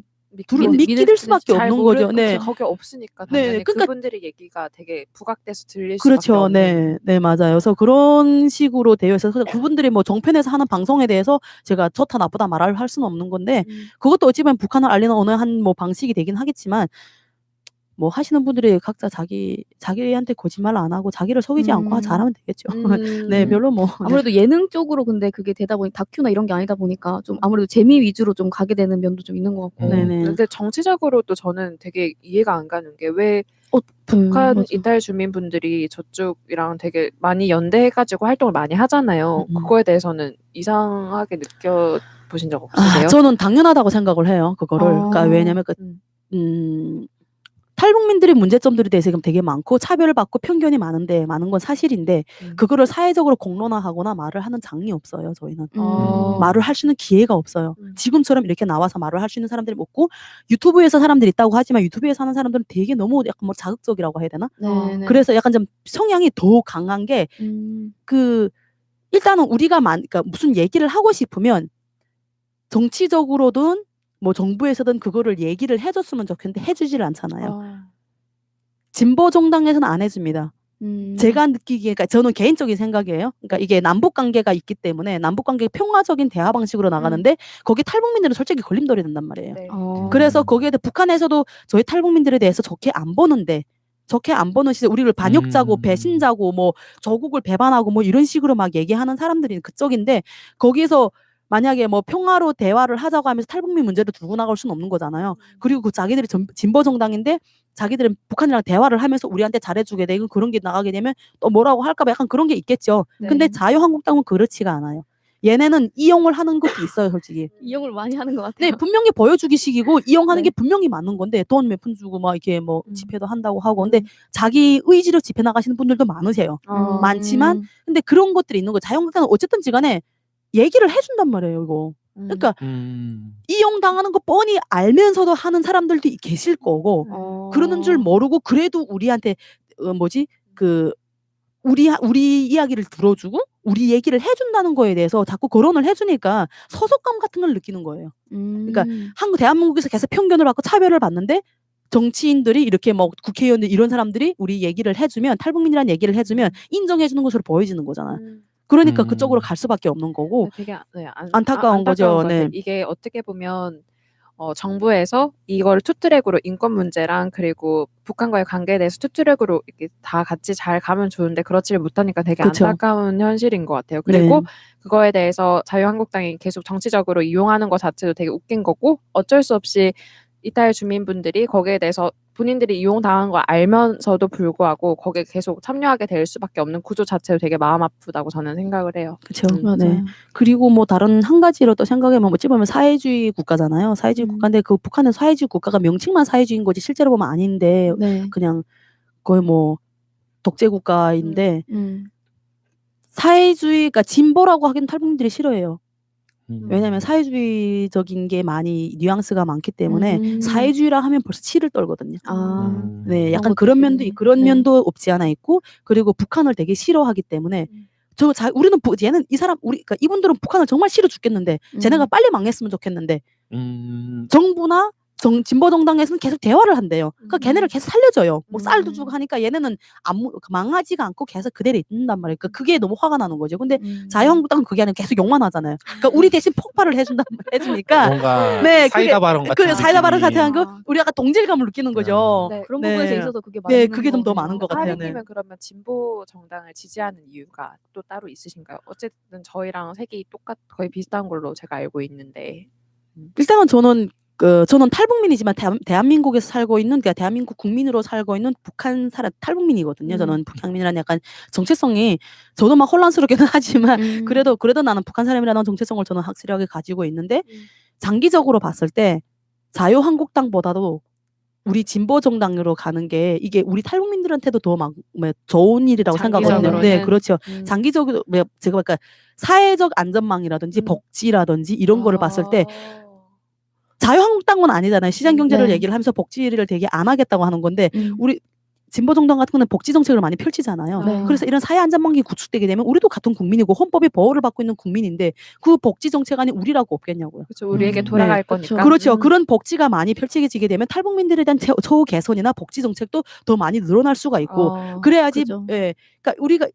믿을 수밖에 없는 거죠. 네. 거기 없으니까 당연히 네, 그러니까 그분들의 얘기가 되게 부각돼서 들릴 그렇죠. 수밖에 없는. 네, 맞아요. 그래서 그런 식으로 되어 있어서 그분들이 뭐 정편에서 하는 방송에 대해서 제가 좋다 나쁘다 말할 수는 없는 건데 그것도 어찌 보면 북한을 알리는 어느 한 뭐 방식이 되긴 하겠지만 뭐 하시는 분들이 각자 자기한테 거짓말 안 하고 자기를 속이지 않고 잘하면 되겠죠. 네, 별로 뭐 아무래도 예능 쪽으로 근데 그게 되다 보니 다큐나 이런 게 아니다 보니까 좀 아무래도 재미 위주로 좀 가게 되는 면도 좀 있는 것 같고. 네네. 근데 정치적으로도 저는 되게 이해가 안 가는 게 왜 북한 맞아. 이탈 주민분들이 저쪽이랑 되게 많이 연대해가지고 활동을 많이 하잖아요. 그거에 대해서는 이상하게 느껴보신 적 없으세요? 저는 당연하다고 생각을 해요. 그거를. 그러니까 왜냐면 탈북민들의 문제점들에 대해서 지금 되게 많고 차별을 받고 편견이 많은 건 사실인데 그거를 사회적으로 공론화하거나 말을 하는 장이 없어요. 저희는. 말을 할 수 있는 기회가 없어요. 지금처럼 이렇게 나와서 말을 할 수 있는 사람들이 없고 유튜브에서 사람들이 있다고 하지만 유튜브에서 하는 사람들은 되게 너무 약간 뭐 자극적이라고 해야 되나? 그래서 약간 좀 성향이 더 강한 게 일단은 우리가 그러니까 무슨 얘기를 하고 싶으면 정치적으로든 뭐 정부에서든 그거를 얘기를 해줬으면 좋겠는데 해주지를 않잖아요. 진보 정당에서는 안 해줍니다. 제가 느끼기에, 그러니까 저는 개인적인 생각이에요. 그러니까 이게 남북 관계가 있기 때문에 남북 관계 평화적인 대화 방식으로 나가는데 거기 탈북민들은 솔직히 걸림돌이 된단 말이에요. 네. 그래서 거기에 대해 북한에서도 저희 탈북민들에 대해서 좋게 안 보는 시대, 우리를 반역자고 배신자고 뭐 조국을 배반하고 뭐 이런 식으로 막 얘기하는 사람들이 그쪽인데 거기에서 만약에 뭐 평화로 대화를 하자고 하면서 탈북민 문제를 들고 나갈 수는 없는 거잖아요. 그리고 그 자기들이 진보 정당인데 자기들은 북한이랑 대화를 하면서 우리한테 잘해주게 되고 그런 게 나가게 되면 또 뭐라고 할까봐 약간 그런 게 있겠죠. 근데 자유한국당은 그렇지가 않아요. 얘네는 이용을 하는 것도 있어요, 솔직히. 이용을 많이 하는 것 같아요. 네, 분명히 보여주기식이고 이용하는 게 분명히 맞는 건데 돈 몇 푼 주고 막 이렇게 뭐 집회도 한다고 하고 근데 자기 의지로 집회 나가시는 분들도 많으세요. 많지만 근데 그런 것들이 있는 거예요. 자유한국당은 어쨌든지 간에 얘기를 해준단 말이에요, 이거. 그러니까 이용당하는 거 뻔히 알면서도 하는 사람들도 계실 거고 그러는 줄 모르고 그래도 우리한테 우리 이야기를 들어주고 우리 얘기를 해준다는 거에 대해서 자꾸 거론을 해주니까 소속감 같은 걸 느끼는 거예요. 그러니까 대한민국에서 계속 편견을 받고 차별을 받는데 정치인들이 이렇게 뭐 국회의원들 이런 사람들이 우리 얘기를 해주면 탈북민이라는 얘기를 해주면 인정해주는 것으로 보여지는 거잖아요. 그러니까 그쪽으로 갈 수밖에 없는 거고 되게 안타까운 거죠. 네. 이게 어떻게 보면 정부에서 이걸 투트랙으로 인권 문제랑 그리고 북한과의 관계에 대해서 투트랙으로 이렇게 다 같이 잘 가면 좋은데 그렇지를 못하니까 되게 그쵸. 안타까운 현실인 것 같아요. 그리고 네. 그거에 대해서 자유한국당이 계속 정치적으로 이용하는 것 자체도 되게 웃긴 거고 어쩔 수 없이 이탈 주민분들이 거기에 대해서 본인들이 이용당한 걸 알면서도 불구하고 거기에 계속 참여하게 될 수밖에 없는 구조 자체도 되게 마음 아프다고 저는 생각을 해요. 그렇죠. 맞아요. 네. 그리고 뭐 다른 한 가지로 또 생각해보면 어찌 보면 사회주의 국가잖아요. 사회주의 국가인데 그 북한은 사회주의 국가가 명칭만 사회주의인 거지 실제로 보면 아닌데 네. 그냥 거의 뭐 독재 국가인데 음. 사회주의가 진보라고 하기는 탈북민들이 싫어해요. 음. 왜냐면 사회주의적인 게 많이 뉘앙스가 많기 때문에 사회주의라 하면 벌써 치를 떨거든요. 아. 네, 약간 그런 것도 그런 있겠네. 면도 없지 않아 있고 그리고 북한을 되게 싫어하기 때문에 우리는 얘는 이 사람 그러니까 이분들은 북한을 정말 싫어 죽겠는데 쟤네가 빨리 망했으면 좋겠는데 정부나 진보 정당에서는 계속 대화를 한대요. 그러니까 걔네를 계속 살려줘요. 뭐 쌀도 주고 하니까 얘네는 망하지가 않고 계속 그대로 있는단 말이에요. 그러니까 그게 너무 화가 나는 거죠. 근데 자유한국당은 그게 아니라 계속 욕만 하잖아요. 그러니까 우리 대신 폭발을 해주니까 뭔가 네, 사이다 발언 같은 사이다 발언 느낌이. 같은 거 우리 약간 동질감을 느끼는 거죠. 네. 그런 네. 부분에서 있어서 그게 많은 네, 그게 좀 더 거네요. 많은 것 같아요. 네. 하리님은 그러면 진보 정당을 지지하는 이유가 또 따로 있으신가요? 어쨌든 저희랑 색이 거의 비슷한 걸로 제가 알고 있는데. 일단은 저는 탈북민이지만 대한민국에서 살고 있는 그러니까 대한민국 국민으로 살고 있는 북한 사람 탈북민이거든요. 저는 북향민이라는 약간 정체성이 저도 막 혼란스럽기는 하지만 그래도 나는 북한 사람이라는 정체성을 저는 확실하게 가지고 있는데 장기적으로 봤을 때 자유한국당보다도 우리 진보 정당으로 가는 게 이게 우리 탈북민들한테도 더 좋은 일이라고 생각하거든요. 장기적으로는. 네, 그렇죠. 장기적으로 제가 그러니까 사회적 안전망이라든지 복지라든지 이런 거를 봤을 때 자유한국당은 아니잖아요. 시장경제를 네. 얘기를 하면서 복지를 되게 안 하겠다고 하는 건데 우리 진보정당 같은 거는 복지 정책을 많이 펼치잖아요. 네. 그래서 이런 사회 안전망이 구축되게 되면 우리도 같은 국민이고 헌법이 보호를 받고 있는 국민인데 그 복지 정책 안에 우리라고 없겠냐고요. 그렇죠. 우리에게 네. 돌아갈 그쵸. 거니까. 그렇죠. 그런 복지가 많이 펼치게 되면 탈북민들에 대한 처우 개선이나 복지 정책도 더 많이 늘어날 수가 있고 그래야지 그죠. 예. 그러니까 우리가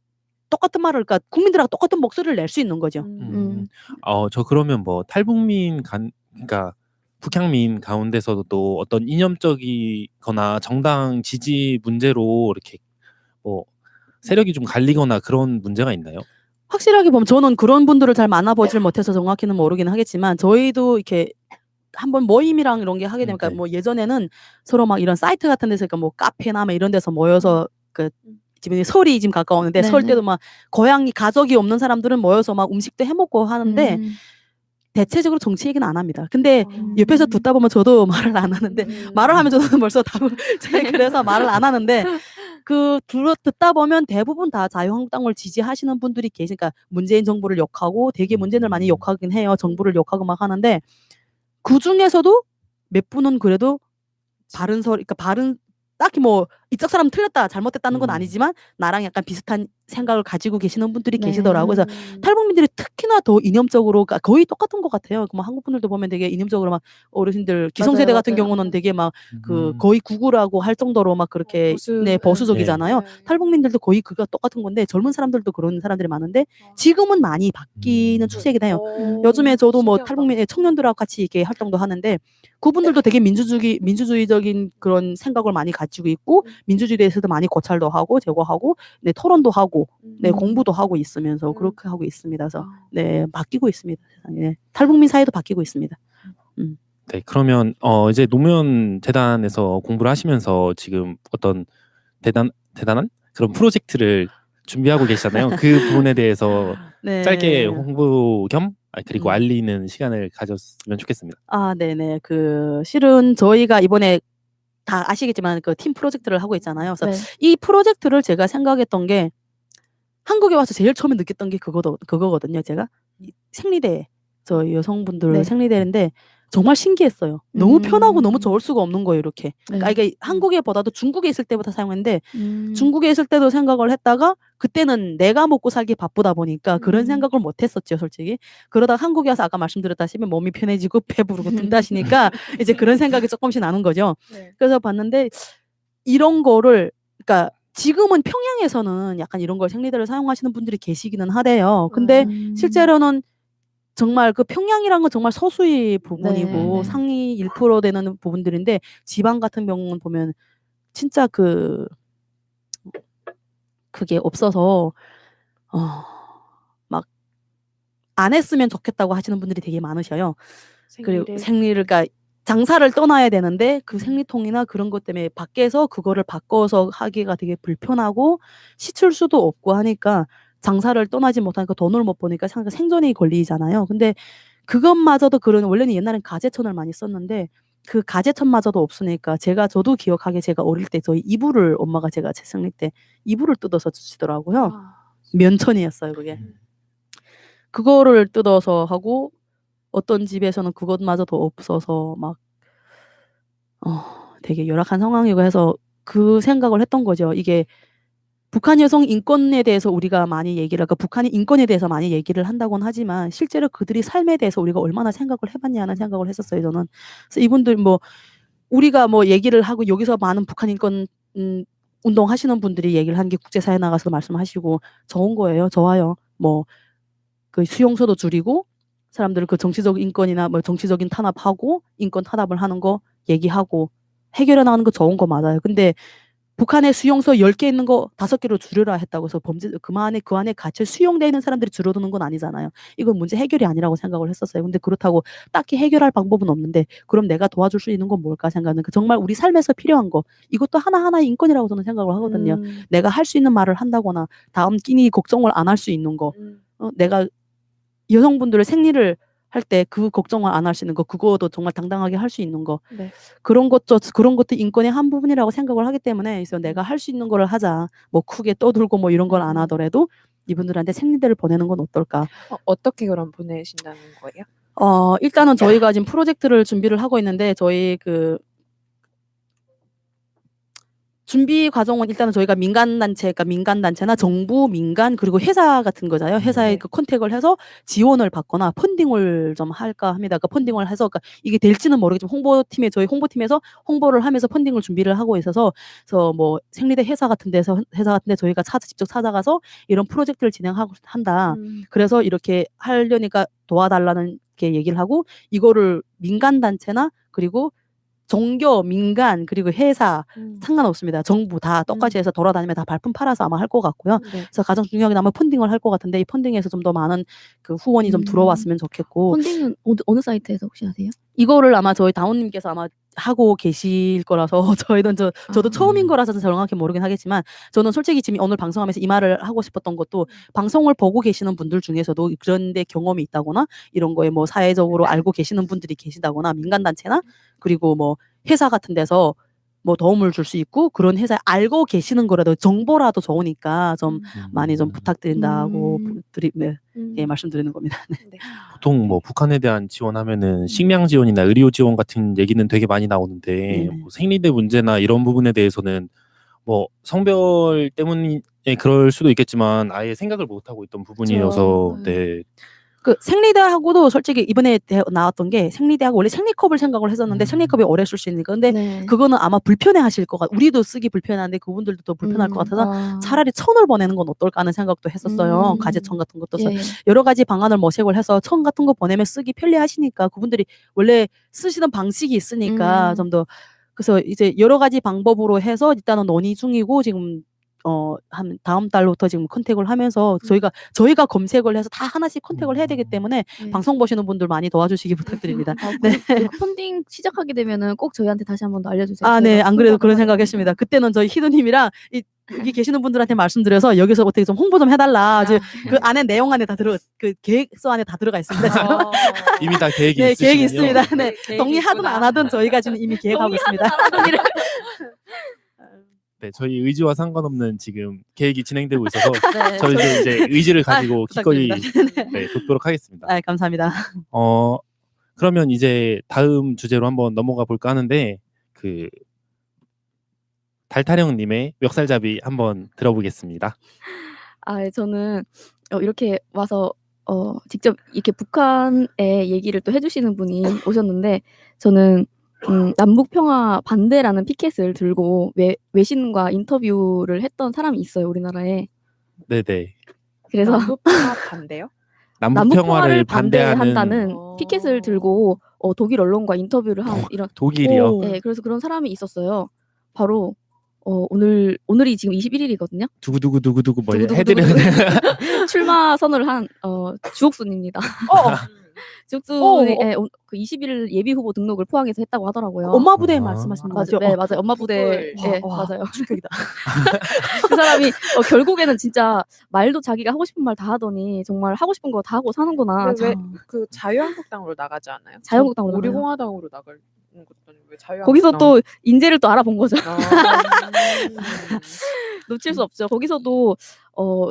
똑같은 말을 그러니까 국민들하고 똑같은 목소리를 낼 수 있는 거죠. 저 그러면 뭐 탈북민 그러니까 북향민 가운데서도 또 어떤 이념적이거나 정당 지지 문제로 이렇게 뭐 세력이 좀 갈리거나 그런 문제가 있나요? 확실하게 보면 저는 그런 분들을 잘 만나보질 못해서 정확히는 모르기는 하겠지만 저희도 이렇게 한번 모임이랑 이런 게 하게 되면 네. 뭐 예전에는 서로 막 이런 사이트 같은 데서 그러니까 뭐 카페나 뭐 이런 데서 모여서 집에 설이 지금 가까웠는데 설 때도 막 고향이 가족이 없는 사람들은 모여서 막 음식도 해먹고 하는데 대체적으로 정치 얘기는 안 합니다. 근데 옆에서 듣다 보면 저도 말을 안 하는데 말을 하면 저는 벌써 답을 그래서 말을 안 하는데 듣다 보면 대부분 다 자유한국당을 지지하시는 분들이 계시니까 문재인 정부를 욕하고 되게 문재인을 많이 욕하긴 해요. 정부를 욕하고 막 하는데 그 중에서도 몇 분은 그래도 그러니까 딱히 뭐 이쪽 사람 틀렸다 잘못됐다는 건 아니지만 나랑 약간 비슷한 생각을 가지고 계시는 분들이 네. 계시더라고요. 그래서 탈북민들이 특히나 더 이념적으로 거의 똑같은 것 같아요. 뭐 한국 분들도 보면 되게 이념적으로 막 어르신들 기성세대 같은 맞아요. 경우는 되게 막 거의 구구라고 할 정도로 막 그렇게 보수적이잖아요. 탈북민들도 거의 그거 똑같은 건데 젊은 사람들도 그런 사람들이 많은데 지금은 많이 바뀌는 추세이긴 해요. 요즘에 저도 뭐 탈북민 청년들하고 같이 이렇게 활동도 하는데 그분들도 되게 민주주의적인 그런 생각을 많이 가지고 있고 민주주의에 대해서도 많이 고찰도 하고 제고하고 네, 토론도 하고 네, 공부도 하고 있으면서 그렇게 하고 있습니다. 그래서 네, 바뀌고 있습니다. 세상에. 탈북민 사회도 바뀌고 있습니다. 네, 그러면 이제 노무현 재단에서 공부를 하시면서 지금 어떤 대단한 그런 프로젝트를 준비하고 계시잖아요. 그 부분에 대해서 네. 짧게 홍보 겸 그리고 알리는 시간을 가졌으면 좋겠습니다. 아, 네네. 실은 저희가 이번에 다 아시겠지만 팀 프로젝트를 하고 있잖아요. 그래서 네. 이 프로젝트를 제가 생각했던 게 한국에 와서 제일 처음에 느꼈던 게 그거거든요. 제가 생리대 저희 여성분들 네. 생리대인데 정말 신기했어요. 너무 편하고 너무 음. 좋을 수가 없는 거예요, 이렇게. 네. 그러니까 이게 한국에보다도 중국에 있을 때부터 사용했는데 중국에 있을 때도 생각을 했다가 그때는 내가 먹고 살기 바쁘다 보니까 그런 생각을 못 했었죠, 솔직히. 그러다가 한국에 와서 아까 말씀드렸다시피 몸이 편해지고 배부르고 든다시니까 이제 그런 생각이 조금씩 나는 거죠. 네. 그래서 봤는데 이런 거를 그러니까 지금은 평양에서는 약간 이런 걸 생리대를 사용하시는 분들이 계시기는 하대요. 근데 실제로는 정말 그 평양이란 건 정말 서수의 부분이고 네. 상위 1% 되는 부분들인데 지방 같은 경우는 보면 진짜 그게 없어서 막 안 했으면 좋겠다고 하시는 분들이 되게 많으셔요. 그리고 생리를 그러니까 장사를 떠나야 되는데 그 생리통이나 그런 것 때문에 밖에서 그거를 바꿔서 하기가 되게 불편하고 시칠 수도 없고 하니까 장사를 떠나지 못하니까 돈을 못 버니까 생존이 걸리잖아요. 근데 그것마저도 원래는 옛날엔 가재천을 많이 썼는데 그 가재천마저도 없으니까 저도 기억하기에 제가 어릴 때 저희 이불을 엄마가 제가 제 생리 때 이불을 뜯어서 주시더라고요. 면천이었어요, 그게. 그거를 뜯어서 하고 어떤 집에서는 그것마저도 없어서 막 되게 열악한 상황이고 해서 그 생각을 했던 거죠. 이게 북한 여성 인권에 대해서 우리가 많이 얘기를 그러니까 북한의 인권에 대해서 많이 얘기를 한다고는 하지만 실제로 그들이 삶에 대해서 우리가 얼마나 생각을 해봤냐는 생각을 했었어요, 저는. 그래서 이분들 우리가 얘기를 하고 여기서 많은 북한 인권 운동하시는 분들이 얘기를 하는 게 국제사회에 나가서 말씀하시고 좋은 거예요. 좋아요. 그 수용소도 줄이고 사람들 그 정치적 인권이나 정치적인 탄압하고 인권 탄압을 하는 거 얘기하고 해결해 나가는 거 좋은 거 맞아요. 근데 북한의 수용소 10개 있는 거 5개로 줄여라 했다고 해서 그 안에 갇혀 수용돼 있는 사람들이 줄어드는 건 아니잖아요. 이건 문제 해결이 아니라고 생각을 했었어요. 근데 그렇다고 딱히 해결할 방법은 없는데 그럼 내가 도와줄 수 있는 건 뭘까 생각하는 정말 우리 삶에서 필요한 거 이것도 하나하나의 인권이라고 저는 생각을 하거든요. 내가 할 수 있는 말을 한다거나 다음 끼니 걱정을 안 할 수 있는 거 내가 여성분들의 생리를 할 때 그 걱정을 안 할 수 있는 거 그거도 정말 당당하게 할 수 있는 거 네. 그런 것도 인권의 한 부분이라고 생각을 하기 때문에 그래서 내가 할 수 있는 거를 하자 크게 떠들고 이런 걸 안 하더라도 이분들한테 생리대를 보내는 건 어떨까. 어떻게 그럼 보내신다는 거예요? 일단은 저희가 지금 프로젝트를 준비를 하고 있는데 저희 준비 과정은 일단은 저희가 민간단체나 정부, 민간 그리고 회사 같은 거잖아요. 회사에 네. 그 컨택을 해서 지원을 받거나 펀딩을 좀 할까 합니다. 그러니까 펀딩을 해서 이게 될지는 모르겠지만 저희 홍보팀에서 홍보를 하면서 펀딩을 준비를 하고 있어서 그래서 생리대 회사 같은데 저희가 직접 찾아가서 이런 프로젝트를 진행하고 한다. 그래서 이렇게 하려니까 도와달라는 게 얘기를 하고 이거를 민간단체나 그리고 종교, 민간 그리고 회사 상관없습니다. 정부 다 똑같이 해서 돌아다니면 다 발품 팔아서 아마 할 것 같고요. 네. 그래서 가장 중요한 게 아마 펀딩을 할 것 같은데 이 펀딩에서 좀 더 많은 그 후원이 좀 들어왔으면 좋겠고 펀딩은 어느 사이트에서 혹시 하세요? 이거를 아마 저희 다운님께서 아마 하고 계실 거라서 저도 처음인 거라서 정확히 모르긴 하겠지만 저는 솔직히 지금 오늘 방송하면서 이 말을 하고 싶었던 것도 방송을 보고 계시는 분들 중에서도 그런 데 경험이 있다거나 이런 거에 사회적으로 알고 계시는 분들이 계시다거나 민간단체나 그리고 회사 같은 데서 도움을 줄 수 있고 그런 회사에 알고 계시는 거라도 정보라도 좋으니까 좀 많이 좀 부탁드린다고 말씀드리는 겁니다. 네. 보통 북한에 대한 지원하면은 식량 지원이나 의료 지원 같은 얘기는 되게 많이 나오는데 생리대 문제나 이런 부분에 대해서는 성별 때문에 그럴 수도 있겠지만 아예 생각을 못 하고 있던 부분이어서 네. 그 생리대하고도 솔직히 이번에 나왔던 게 생리대하고 원래 생리컵을 생각을 했었는데 생리컵이 오래 쓸 수 있으니까 근데 그거는 아마 불편해하실 것 같아요. 우리도 쓰기 불편한데 그분들도 더 불편할 것 같아서 차라리 천을 보내는 건 어떨까 하는 생각도 했었어요. 가재천 같은 것도 여러 가지 방안을 모색을 해서 천 같은 거 보내면 쓰기 편리하시니까 그분들이 원래 쓰시는 방식이 있으니까 좀 더 그래서 이제 여러 가지 방법으로 해서 일단은 논의 중이고 지금 한 다음 달부터 지금 컨택을 하면서 저희가 검색을 해서 다 하나씩 컨택을 해야 되기 때문에 방송 보시는 분들 많이 도와주시기 부탁드립니다. 네. 펀딩 시작하게 되면은 꼭 저희한테 다시 한 번 더 알려주세요. 네. 안 그래도 그런 생각했습니다. 그때는 저희 희두님이랑 여기 계시는 분들한테 말씀드려서 여기서 어떻게 좀 홍보 좀 해달라. 그 안에 내용 안에 다 그 계획서 안에 다 들어가 있습니다. 지금. 이미 다 계획이 네, 있으시군요. 계획이 있습니다. 네, 동의하든 안 하든 저희가 지금 이미 계획하고 있습니다. 네, 저희 의지와 상관없는 지금 계획이 진행되고 있어서 저희도 이제 의지를 가지고 기꺼이 돕도록 하겠습니다. 감사합니다. 그러면 이제 다음 주제로 한번 넘어가 볼까 하는데 그 달타령님의 멱살잡이 한번 들어보겠습니다. 아, 저는 이렇게 와서 직접 이렇게 북한의 얘기를 또 해주시는 분이 오셨는데 저는 남북 평화 반대라는 피켓을 들고 외신과 인터뷰를 했던 사람이 있어요, 우리나라에. 네네. 그래서 남북 평화 반대요? 남북 평화를 반대한다는 반대하는 피켓을 들고 독일 언론과 인터뷰를 한 이런 독일이요. 오. 네, 그래서 그런 사람이 있었어요. 바로 오늘이 지금 21일이거든요. 두구두구두구두구 뭐 두구두구두구 해드리는 출마 선언을 한 주옥순입니다. 주옥순이 그 21일 예비 후보 등록을 포항에서 했다고 하더라고요. 엄마 부대 아. 말씀하시는 맞아요. 거죠? 네, 맞아요. 엄마 부대. 북을. 네, 와, 맞아요. 충격이다. 그 사람이 결국에는 진짜 말도 자기가 하고 싶은 말 다 하더니 정말 하고 싶은 거 다 하고 사는구나. 근데 왜 참. 그 자유한국당으로 나가지 않아요? 자유한국당으로 나가요. 우리공화당으로 나갈 것도 아니고 왜 자유한국당? 거기서 또 인재를 또 알아본 거죠. 아. 놓칠 수 없죠. 거기서도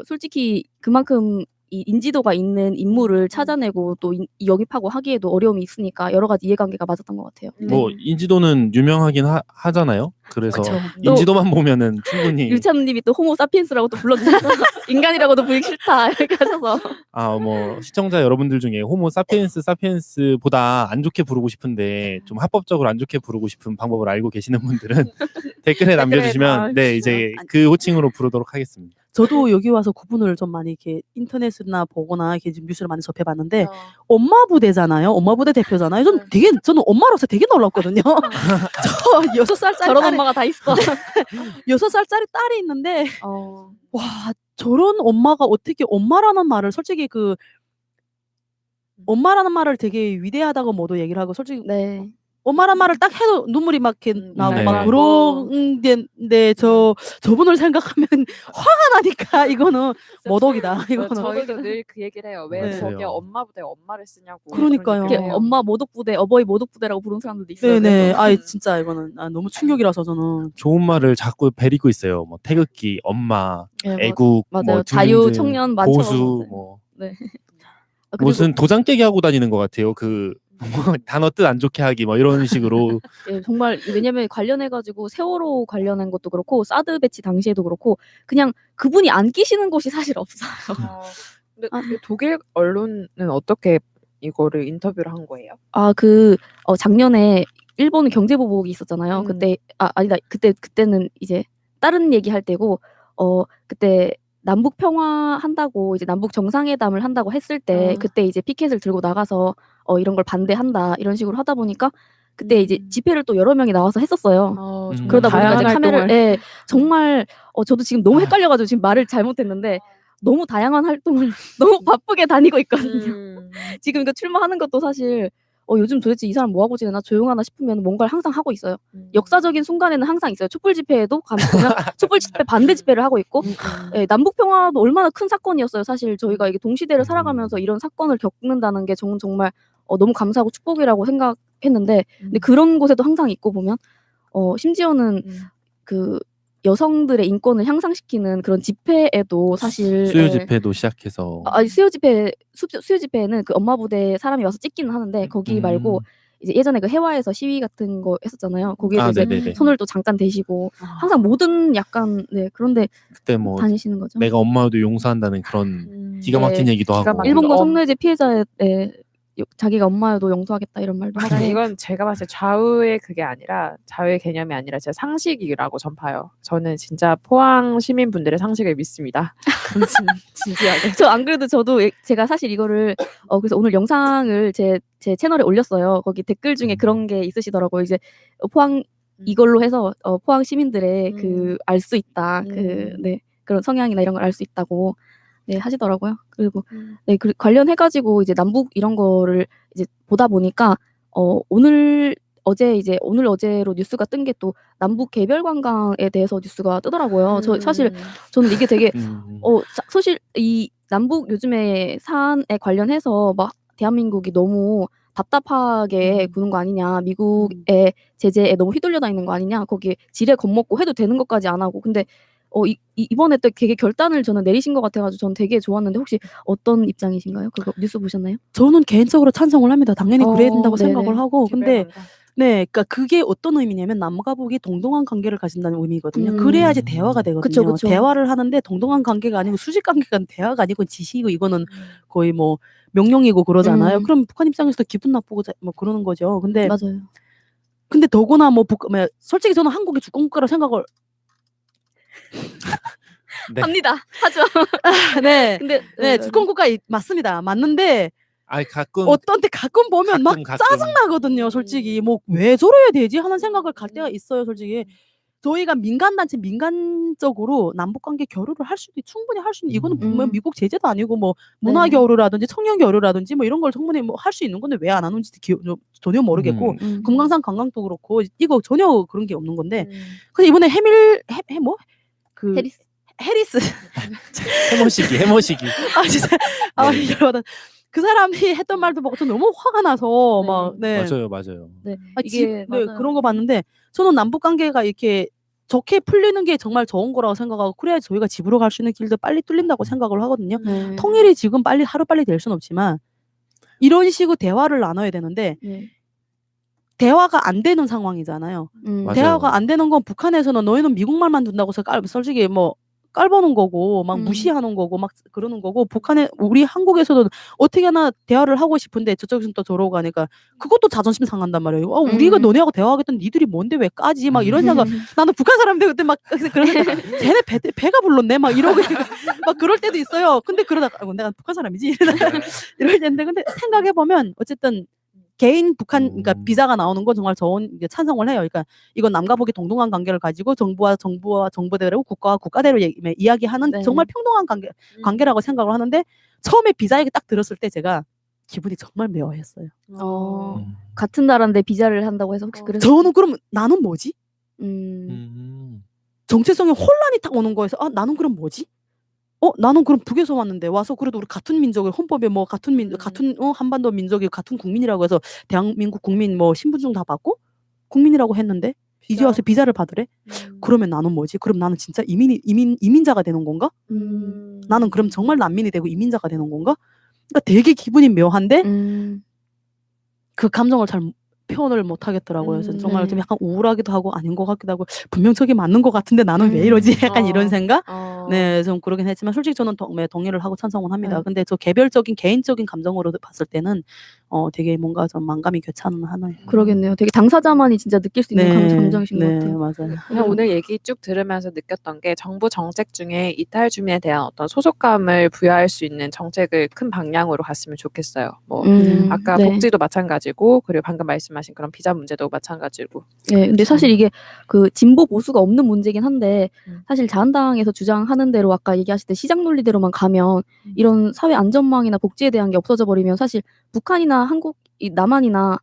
솔직히 그만큼 이 인지도가 있는 인물을 찾아내고 또 영입하고 하기에도 어려움이 있으니까 여러 가지 이해관계가 맞았던 것 같아요. 뭐 인지도는 유명하긴 하잖아요. 그래서 그쵸. 인지도만 보면은 충분히 율찬님이 또 호모 사피엔스라고 또 불러주셔서 인간이라고도 부르기 싫다 이렇게 하셔서 뭐 시청자 여러분들 중에 호모 사피엔스보다 안 좋게 부르고 싶은데 좀 합법적으로 안 좋게 부르고 싶은 방법을 알고 계시는 분들은 댓글에 남겨주시면 네 이제 그 호칭으로 부르도록 하겠습니다. 저도 여기 와서 구분을 좀 많이 이렇게 인터넷이나 보거나 이렇게 좀 뉴스를 많이 접해봤는데 엄마 부대잖아요. 엄마 부대 대표잖아요. 저는 엄마로서 되게 놀랐거든요. 저 6살짜리 저런 엄마가 다 있어. 6살짜리 딸이 있는데 와 저런 엄마가 어떻게 엄마라는 말을 솔직히 엄마라는 말을 되게 위대하다고 모두 얘기를 하고 솔직히 네. 엄마란 말을 딱 해도 눈물이 막 이렇게 나오고 네. 막 그런 데인데 저분을 생각하면 화가 나니까 이거는 모독이다. 이거는 저희도 늘 그 얘기를 해요. 왜 네. 저게 맞아요. 엄마 부대 엄마를 쓰냐고. 그러니까요. 이렇게 그러니까. 엄마 모독부대, 어버이 모독부대라고 부르는 사람들도 있어요. 네네. 그래서. 아 진짜 이거는 너무 충격이라서 저는 좋은 말을 자꾸 베리고 있어요. 뭐 태극기, 엄마, 네, 애국, 맞아요. 뭐 자유, 중진들, 청년 많죠. 보수, 맞아요. 뭐 네. 그리고 무슨 도장 깨기 하고 다니는 것 같아요. 그 단어 뜻 안 좋게 하기 뭐 이런 식으로 예, 정말 왜냐면 관련해가지고 세월호 관련한 것도 그렇고 사드 배치 당시에도 그렇고 그냥 그분이 안 끼시는 곳이 사실 없어요. 근데 독일 언론은 어떻게 이거를 인터뷰를 한 거예요? 작년에 일본 경제보복이 있었잖아요. 그때는 이제 다른 얘기할 때고 그때 남북 평화 한다고 이제 남북 정상회담을 한다고 했을 때 그때 이제 피켓을 들고 나가서 이런 걸 반대한다 이런 식으로 하다 보니까 그때 이제 집회를 또 여러 명이 나와서 했었어요. 그러다 보니까 이제 카메라를 정말 저도 지금 너무 헷갈려가지고 지금 말을 잘못했는데 너무 다양한 활동을 너무 바쁘게 다니고 있거든요. 지금 이거 출마하는 것도 사실 요즘 도대체 이 사람 뭐 하고 지내나 조용하나 싶으면 뭔가를 항상 하고 있어요. 역사적인 순간에는 항상 있어요. 촛불 집회에도 가면 촛불 집회 반대 집회를 하고 있고 예, 남북 평화도 얼마나 큰 사건이었어요. 사실 저희가 이게 동시대를 살아가면서 이런 사건을 겪는다는 게 저는 정말 너무 감사하고 축복이라고 생각했는데 근데 그런 곳에도 항상 있고 보면 심지어는 그 여성들의 인권을 향상시키는 그런 집회에도 사실 수요 집회도 시작해서 수요 집회는 그 엄마 부대 사람이 와서 찍기는 하는데 거기 말고 이제 예전에 그 해화에서 시위 같은 거 했었잖아요. 거기에도 이제 네네네. 손을 또 잠깐 대시고 항상 모든 약간 그런데 그때 뭐 다니시는 거죠. 내가 엄마도 용서한다는 그런 기가 막힌 네, 얘기도 하고 일본군 성노예제 피해자의 자기가 엄마여도 용서하겠다 이런 말도 하고. 이건 제가 봤을 때 좌우의 개념이 아니라 제 상식이라고 전 봐요. 저는 진짜 포항 시민분들의 상식을 믿습니다. 진지하게. 저 안 그래도 제가 사실 이거를 그래서 오늘 영상을 제 채널에 올렸어요. 거기 댓글 중에 그런 게 있으시더라고요. 이제 포항 이걸로 해서 포항 시민들의 그 알 수 있다. 그런 성향이나 이런 걸 알 수 있다고 하시더라고요. 그리고 관련해가지고 이제 남북 이런 거를 이제 보다 보니까 오늘 어제로 뉴스가 뜬 게 또 남북 개별 관광에 대해서 뉴스가 뜨더라고요. 저는 이게 되게 사실 이 남북 요즘에 사안에 관련해서 막 대한민국이 너무 답답하게 구는 거 아니냐, 미국의 제재에 너무 휘둘려 다니는 거 아니냐, 거기에 지레 겁먹고 해도 되는 것까지 안 하고 근데 이번에 또 되게 결단을 저는 내리신 것 같아가지고 전 되게 좋았는데 혹시 어떤 입장이신가요? 그거 뉴스 보셨나요? 저는 개인적으로 찬성을 합니다. 당연히 그래야 된다고 네네. 생각을 하고 근데 개별론이다. 네, 그러니까 그게 어떤 의미냐면 남과 북이 동등한 관계를 가진다는 의미거든요. 그래야지 대화가 되거든요. 그쵸, 그쵸. 대화를 하는데 동등한 관계가 아니고 수직 관계가 대화가 아니고 지시이고 이거는 거의 뭐 명령이고 그러잖아요. 그럼 북한 입장에서도 기분 나쁘고 뭐 그러는 거죠. 근데 맞아요. 더구나 뭐 솔직히 저는 한국이 주권국가라 생각을 네. 합니다. 하죠. 네, 근데 네, 주권국가 맞습니다. 맞는데 아 가끔 어떤 때 가끔 보면 막 가끔. 짜증 나거든요. 솔직히 뭐 왜 저래야 되지 하는 생각을 갈 때가 있어요. 솔직히 저희가 민간단체 민간적으로 남북관계 교류를 할 수도 충분히 할 수 있는 이거는 뭐 미국 제재도 아니고 뭐 문화 네네. 교류라든지 청년 교류라든지 뭐 이런 걸 충분히 뭐 할 수 있는 건데 왜 안 하는지 전혀 모르겠고 금강산 관광도 그렇고 이거 전혀 그런 게 없는 건데 근데 이번에 그 해리스. 해머시기. 아 진짜 열받아. 그 사람이 했던 말도 보고 저 너무 화가 나서 막 네. 맞아요. 네. 이게 맞아요. 그런 거 봤는데 저는 남북 관계가 이렇게 좋게 풀리는 게 정말 좋은 거라고 생각하고 그래야 저희가 집으로 갈 수 있는 길도 빨리 뚫린다고 생각을 하거든요. 네. 통일이 지금 하루빨리 될 수는 없지만 이런 식으로 대화를 나눠야 되는데 네. 대화가 안 되는 상황이잖아요. 맞아요. 대화가 안 되는 건 북한에서는 너희는 미국 말만 둔다고 해서 솔직히 뭐 깔보는 거고 막 무시하는 거고 막 그러는 거고 우리 한국에서도 어떻게 하나 대화를 하고 싶은데 저쪽에서는 또 저러고 가니까 그것도 자존심 상한단 말이에요. 우리가 너네하고 대화하겠던 니들이 뭔데 왜 까지 막 이런 생각 나는 북한 사람들 그때 막 그러니까 쟤네 배가 불렀네 막 이러고 막 그럴 때도 있어요. 근데 그러다가 내가 북한 사람이지 이럴 텐데 근데 생각해 보면 어쨌든 개인 북한 그러니까 비자가 나오는 건 정말 찬성을 해요. 그러니까 이건 남과 북이 동등한 관계를 가지고 정부와 정부대로 국가와 국가대로 이야기하는 네. 정말 평등한 관계라고 생각을 하는데 처음에 비자 얘기 딱 들었을 때 제가 기분이 정말 묘했어요. 같은 나라인데 비자를 한다고 해서 혹시 그래서 저는 그럼 나는 뭐지? 음. 정체성에 혼란이 딱 오는 거에서 나는 그럼 뭐지? 나는 그럼 북에서 왔는데 와서 그래도 우리 같은 민족의 헌법에 뭐 같은 한반도 민족이 같은 국민이라고 해서 대한민국 국민 뭐 신분증 다 받고 국민이라고 했는데 이제 와서 비자를 받으래? 그러면 나는 뭐지? 그럼 나는 진짜 이민자가 되는 건가? 나는 그럼 정말 난민이 되고 이민자가 되는 건가? 그러니까 되게 기분이 묘한데 그 감정을 잘 표현을 못 하겠더라고요. 그래서 정말 좀 약간 우울하기도 하고 아닌 것 같기도 하고 분명 저게 맞는 것 같은데 나는 왜 이러지? 약간 이런 생각? 네, 좀 그러긴 했지만 솔직히 저는 동의를 하고 찬성은 합니다. 근데 저 개인적인 감정으로 봤을 때는 되게 뭔가 좀 만감이 교차는 하나요. 그러겠네요. 되게 당사자만이 진짜 느낄 수 있는 감정이신 것 같아요. 맞아요. 그냥 오늘 얘기 쭉 들으면서 느꼈던 게 정부 정책 중에 이탈 주민에 대한 어떤 소속감을 부여할 수 있는 정책을 큰 방향으로 갔으면 좋겠어요. 뭐 아까 네. 복지도 마찬가지고 그리고 방금 말씀하신 그런 비자 문제도 마찬가지고. 네, 근데 사실 이게 그 진보 보수가 없는 문제긴 한데 사실 자한당에서 주장하는 대로 아까 얘기하실 때 시장 논리대로만 가면 이런 사회 안전망이나 복지에 대한 게 없어져 버리면 사실 북한이나 남한이나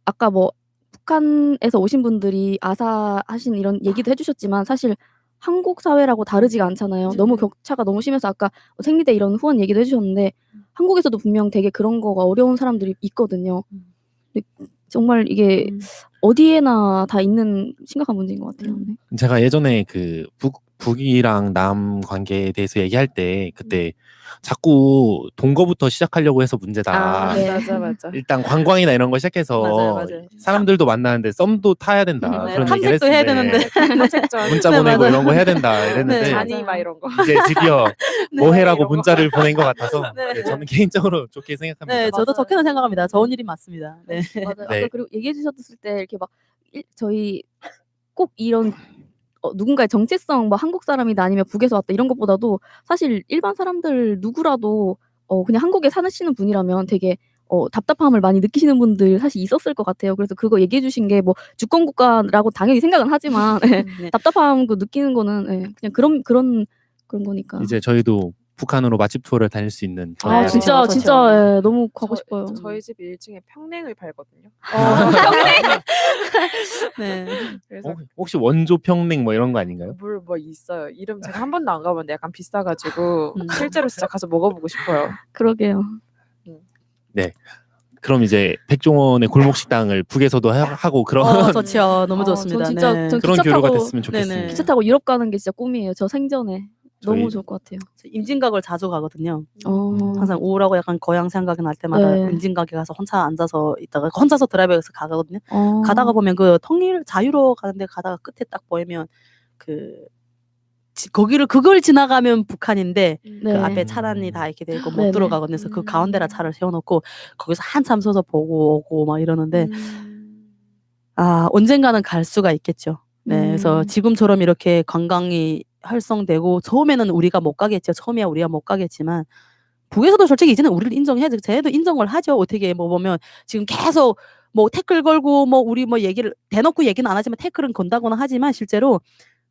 아까 뭐 북한에서 오신 분들이 아사하신 이런 얘기도 해주셨지만 사실 한국 사회라고 다르지가 않잖아요. 너무 격차가 너무 심해서 아까 생리대 이런 후원 얘기도 해주셨는데 한국에서도 분명 되게 그런 거가 어려운 사람들이 있거든요. 근데 정말 이게 어디에나 다 있는 심각한 문제인 것 같아요. 네. 제가 예전에 그 북이랑 남 관계에 대해서 얘기할 때 그때 자꾸 동거부터 시작하려고 해서 문제다. 네. 맞아. 일단 관광이나 이런 거 시작해서 맞아요. 사람들도 만나는데 썸도 타야 된다. 네, 그런 얘기를 탐색도 해야 했는데 탐색전. 문자 네, 보내고 맞아요. 이런 거 해야 된다 이랬는데 네, 잔이 막 이런 거. 이제 드디어 뭐 해라고 이런 거. 문자를 보낸 것 같아서 네. 저는 개인적으로 좋게 생각합니다. 네, 저도 맞아요. 좋게는 생각합니다. 좋은 일이 맞습니다. 네. 맞아요. 네. 아까 그리고 얘기해 주셨을 때 이렇게 막 저희 꼭 이런 누군가의 정체성 뭐 한국 사람이다 아니면 북에서 왔다 이런 것보다도 사실 일반 사람들 누구라도 그냥 한국에 사시는 분이라면 되게 답답함을 많이 느끼시는 분들 사실 있었을 것 같아요. 그래서 그거 얘기해 주신 게 뭐 주권 국가라고 당연히 생각은 하지만 네. 답답함 느끼는 거는 그냥 그런 거니까. 이제 저희도 북한으로 맛집 투어를 다닐 수 있는 그런 날이 진짜 그렇죠. 진짜 너무 가고 싶어요. 저희 집 1층에 평냉을 팔거든요. 네. 그래서 혹시 원조 평냉 뭐 이런 거 아닌가요? 물 뭐 있어요. 이름 제가 한 번도 안 가봤는데 약간 비싸가지고 실제로 진짜 가서 먹어보고 싶어요. 그러게요. 그럼 이제 백종원의 골목 식당을 북에서도 하고 그런 좋죠. 너무 좋습니다. 전 진짜 네. 전 그런 기차 교류가 타고 됐으면 좋겠습니다. 기차 타고 유럽 가는 게 진짜 꿈이에요. 저 생전에 저희- 너무 좋을 것 같아요. 임진각을 자주 가거든요. 어. 항상 우울하고 약간 고향 생각이 날 때마다 네. 임진각에 가서 혼자 앉아서 있다가 혼자서 드라이브해서 가거든요. 어. 가다가 보면 그 통일 자유로 가는데 가다가 끝에 딱 보이면 그 그걸 지나가면 북한인데 네. 그 앞에 차단이 다 이렇게 되고 못 네네. 들어가거든요. 그래서 그 가운데라 차를 세워놓고 거기서 한참 서서 보고 오고 막 이러는데 언젠가는 갈 수가 있겠죠. 네, 그래서 지금처럼 이렇게 관광이 활성되고 처음에는 우리가 못 가겠죠. 처음이야 우리가 못 가겠지만 북에서도 솔직히 이제는 우리를 인정해야죠. 쟤네도 인정을 하죠. 어떻게 뭐 보면 지금 계속 뭐 태클 걸고 뭐 우리 뭐 얘기를 대놓고 얘기는 안 하지만 태클은 건다고는 하지만 실제로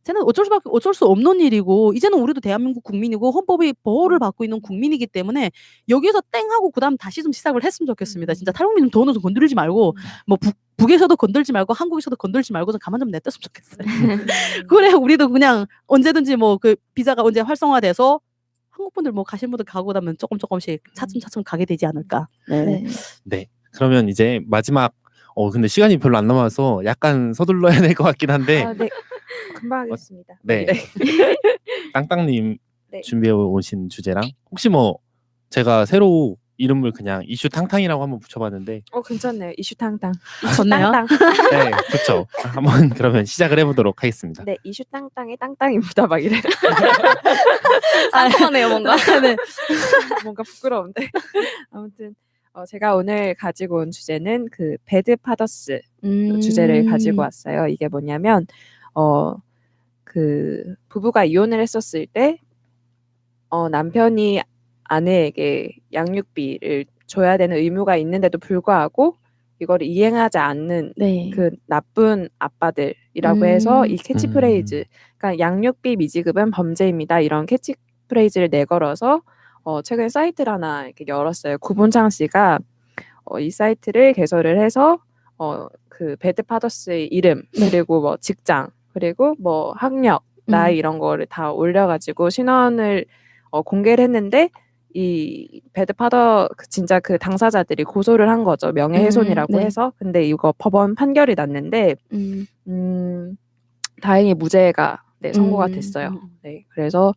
쟤는 어쩔 수 없는 일이고 이제는 우리도 대한민국 국민이고 헌법의 보호를 받고 있는 국민이기 때문에 여기서 땡 하고 그다음 다시 좀 시작을 했으면 좋겠습니다. 진짜 탈북민 더 넣어서 건드리지 말고 뭐 북에서도 건들지 말고 한국에서도 건들지 말고 좀 가만 좀 냅뒀으면 좋겠어요. 그래 우리도 그냥 언제든지 뭐 그 비자가 언제 활성화돼서 한국 분들 뭐 가신 분들 가고 나면 조금씩 차츰차츰 가게 되지 않을까. 네. 네. 네. 그러면 이제 마지막 근데 시간이 별로 안 남아서 약간 서둘러야 될 것 같긴 한데 네. 금방 하겠습니다. 네. 땅땅님 네. 준비해 오신 주제랑 혹시 뭐 제가 새로 이름을 그냥 이슈 탕탕이라고 한번 붙여봤는데 괜찮네요. 이슈 탕탕. 좋네요. 땅땅. 네, 좋죠. 한번 그러면 시작을 해보도록 하겠습니다. 네, 이슈 땅땅의 땅땅입니다. 막 이래. 깔끔하네요 뭔가. 네. 뭔가 부끄러운데. 아무튼 제가 오늘 가지고 온 주제는 그 배드 파더스 주제를 가지고 왔어요. 이게 뭐냐면 그 부부가 이혼을 했었을 때 남편이 아내에게 양육비를 줘야 되는 의무가 있는데도 불구하고 이걸 이행하지 않는 네. 그 나쁜 아빠들이라고 해서 이 캐치프레이즈, 그러니까 양육비 미지급은 범죄입니다. 이런 캐치프레이즈를 내걸어서 최근에 사이트를 하나 이렇게 열었어요. 구본창 씨가 이 사이트를 개설을 해서 그 배드 파더스의 이름 그리고 뭐 직장 그리고 뭐 학력 나이 이런 거를 다 올려가지고 신원을 공개를 했는데 이 배드 파더 진짜 그 당사자들이 고소를 한 거죠. 명예훼손이라고 네. 해서. 근데 이거 법원 판결이 났는데 다행히 무죄가 선고가 됐어요. 네, 그래서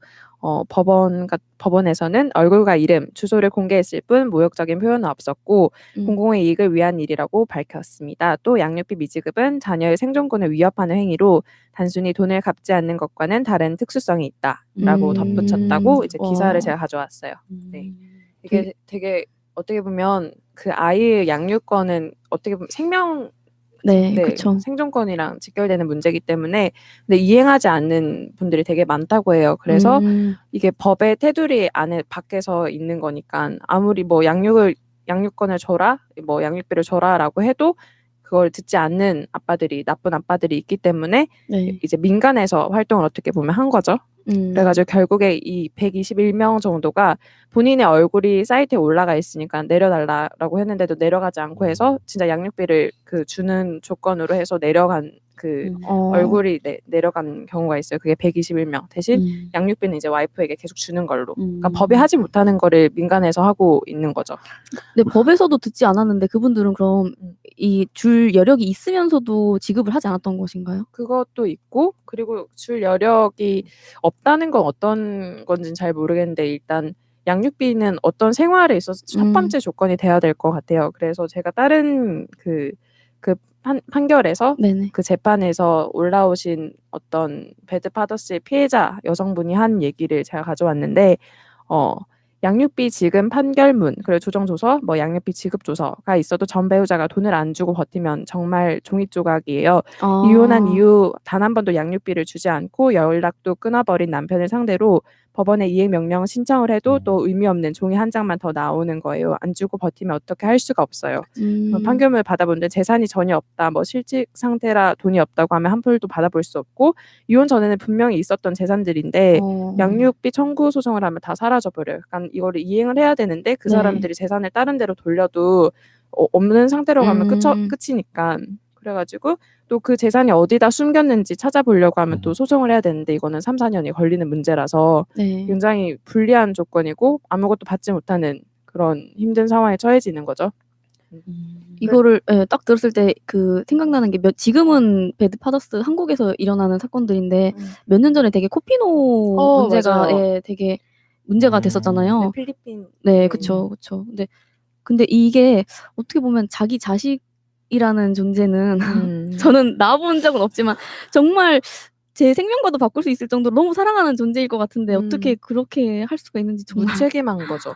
법원에서는 얼굴과 이름, 주소를 공개했을 뿐 모욕적인 표현은 없었고 공공의 이익을 위한 일이라고 밝혔습니다. 또 양육비 미지급은 자녀의 생존권을 위협하는 행위로 단순히 돈을 갚지 않는 것과는 다른 특수성이 있다라고 덧붙였다고 이제 기사를 제가 가져왔어요. 네, 이게 되게 어떻게 보면 그 아이의 양육권은 어떻게 보면 네, 그렇죠. 생존권이랑 직결되는 문제이기 때문에 근데 이행하지 않는 분들이 되게 많다고 해요. 그래서 이게 법의 테두리 안에 밖에서 있는 거니까 아무리 뭐 양육권을 줘라, 뭐 양육비를 줘라라고 해도 그걸 듣지 않는 나쁜 아빠들이 있기 때문에 네. 이제 민간에서 활동을 어떻게 보면 한 거죠. 그래가지고 결국에 이 121명 정도가 본인의 얼굴이 사이트에 올라가 있으니까 내려달라고 했는데도 내려가지 않고 해서 진짜 양육비를 그 주는 조건으로 해서 내려간 그 얼굴이 내려간 경우가 있어요. 그게 121명 대신 양육비는 이제 와이프에게 계속 주는 걸로. 그러니까 법이 하지 못하는 거를 민간에서 하고 있는 거죠. 근데 법에서도 듣지 않았는데 그분들은 그럼 이 줄 여력이 있으면서도 지급을 하지 않았던 것인가요? 그것도 있고 그리고 줄 여력이 없다는 건 어떤 건지는 잘 모르겠는데 일단 양육비는 어떤 생활에 있어서 첫 번째 조건이 돼야 될 것 같아요. 그래서 제가 다른 그 판결에서 네네. 그 재판에서 올라오신 어떤 배드 파더스의 피해자 여성분이 한 얘기를 제가 가져왔는데 양육비 지급 판결문 그리고 조정조서 뭐 양육비 지급 조서가 있어도 전 배우자가 돈을 안 주고 버티면 정말 종이 조각이에요. 이혼한 이후 단 한 번도 양육비를 주지 않고 연락도 끊어버린 남편을 상대로 법원에 이행 명령 신청을 해도 또 의미 없는 종이 한 장만 더 나오는 거예요. 안 주고 버티면 어떻게 할 수가 없어요. 판결문을 받아보는데 재산이 전혀 없다, 뭐 실직 상태라 돈이 없다고 하면 한 푼도 받아볼 수 없고 이혼 전에는 분명히 있었던 재산들인데 양육비 청구 소송을 하면 다 사라져버려요. 그러니까 이거를 이행을 해야 되는데 그 사람들이 재산을 다른 데로 돌려도 없는 상태로 가면 끝이니까. 그래가지고 또 그 재산이 어디다 숨겼는지 찾아보려고 하면 또 소송을 해야 되는데 이거는 3, 4년이 걸리는 문제라서 네. 굉장히 불리한 조건이고 아무것도 받지 못하는 그런 힘든 상황에 처해지는 거죠. 이거를 딱 들었을 때 그 생각나는 게 지금은 배드 파더스 한국에서 일어나는 사건들인데 몇 년 전에 되게 코피노 문제가 맞아요. 되게 문제가 됐었잖아요. 네, 필리핀. 네, 그쵸. 근데 이게 어떻게 보면 자기 자식이라는 존재는 저는 낳아본 적은 없지만 정말 제 생명과도 바꿀 수 있을 정도로 너무 사랑하는 존재일 것 같은데 어떻게 그렇게 할 수가 있는지 정말 무책임한 거죠.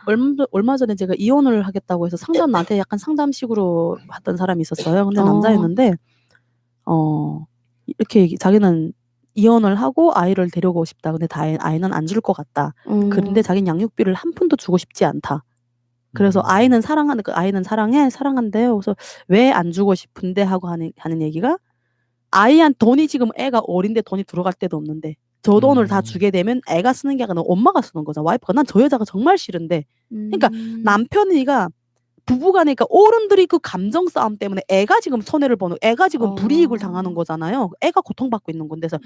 얼마 전에 제가 이혼을 하겠다고 해서 나한테 약간 상담식으로 하던 사람이 있었어요. 근데 남자였는데 이렇게 자기는 이혼을 하고 아이를 데려오고 싶다. 근데 아이는 안 줄 것 같다. 그런데 자기는 양육비를 한 푼도 주고 싶지 않다. 그래서 아이는 사랑한대요. 그래서 왜 안 주고 싶은데 하고 하는 얘기가 아이한 돈이 지금 애가 어린데 돈이 들어갈 데도 없는데 저 돈을 다 주게 되면 애가 쓰는 게 아니라 엄마가 쓰는 거잖아. 와이프가 난 저 여자가 정말 싫은데 그러니까 남편이가 부부간이니까 어른들이 그 감정 싸움 때문에 애가 지금 손해를 보는 애가 지금 불이익을 당하는 거잖아요. 애가 고통받고 있는 건데 그래서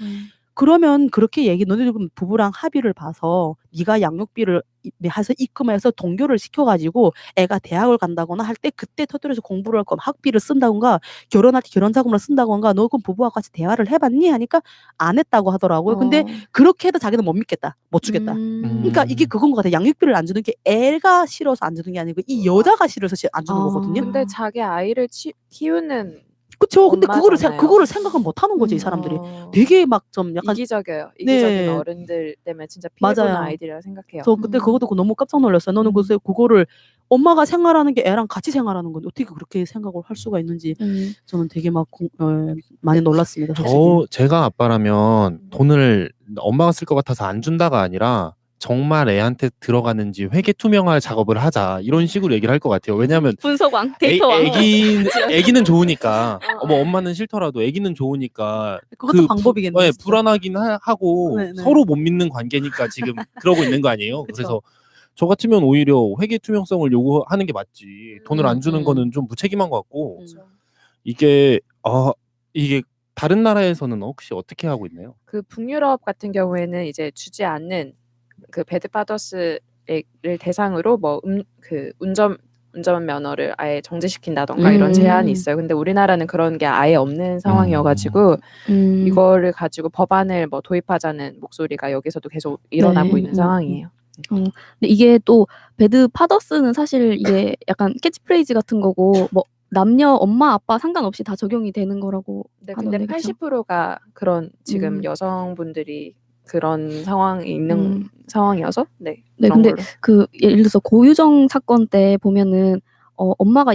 그러면 그렇게 너네들 부부랑 합의를 봐서 네가 양육비를 해서 입금해서 동교를 시켜가지고 애가 대학을 간다거나 할 때 그때 터뜨려서 공부를 할 거면 학비를 쓴다던가 결혼할 때 결혼 자금을 쓴다던가 너 그럼 부부와 같이 대화를 해봤니? 하니까 안 했다고 하더라고요. 근데 그렇게 해도 자기는 못 믿겠다. 못 주겠다. 그러니까 이게 그건 것 같아. 양육비를 안 주는 게 애가 싫어서 안 주는 게 아니고 이 여자가 싫어서 안 주는 거거든요. 근데 자기 아이를 키우는 그쵸. 근데 엄마잖아요. 그거를 생각을 못 하는 거지, 이 사람들이. 되게 막 좀 약간 이기적이에요. 이기적인 네. 어른들 때문에 진짜 피해보는 맞아요. 아이들이라 생각해요. 저 그때 그거 듣고 너무 깜짝 놀랐어요. 너는 글쎄 그거를 엄마가 생활하는 게 애랑 같이 생활하는 건데 어떻게 그렇게 생각을 할 수가 있는지 저는 되게 막 많이 놀랐습니다. 솔직히. 제가 아빠라면 돈을 엄마가 쓸 것 같아서 안 준다가 아니라 정말 애한테 들어가는지 회계 투명화 작업을 하자 이런 식으로 얘기를 할 것 같아요. 왜냐하면 분석왕, 데이터왕. 애기는 좋으니까 뭐 엄마는 싫더라도 애기는 좋으니까 그것도 방법이겠네요. 네, 진짜. 불안하긴 하고 네. 서로 못 믿는 관계니까 지금 그러고 있는 거 아니에요. 그쵸. 그래서 저 같으면 오히려 회계 투명성을 요구하는 게 맞지. 돈을 안 주는 거는 좀 무책임한 것 같고 이게 다른 나라에서는 혹시 어떻게 하고 있나요? 그 북유럽 같은 경우에는 이제 주지 않는 그 배드파더스를 대상으로 뭐 그 운전 면허를 아예 정지시킨다던가 이런 제한이 있어요. 근데 우리나라는 그런 게 아예 없는 상황이어가지고 이거를 가지고 법안을 뭐 도입하자는 목소리가 여기서도 계속 일어나고 있는 상황이에요. 근데 이게 또 배드 파더스는 사실 이게 약간 캐치프레이즈 같은 거고 뭐 남녀 엄마 아빠 상관없이 다 적용이 되는 거라고 네, 하던데 근데 그쵸? 80%가 그런 지금 여성분들이 그런 상황이 있는 상황이어서 네, 그런 근데 걸로. 그 예를 들어서 고유정 사건 때 보면은 엄마가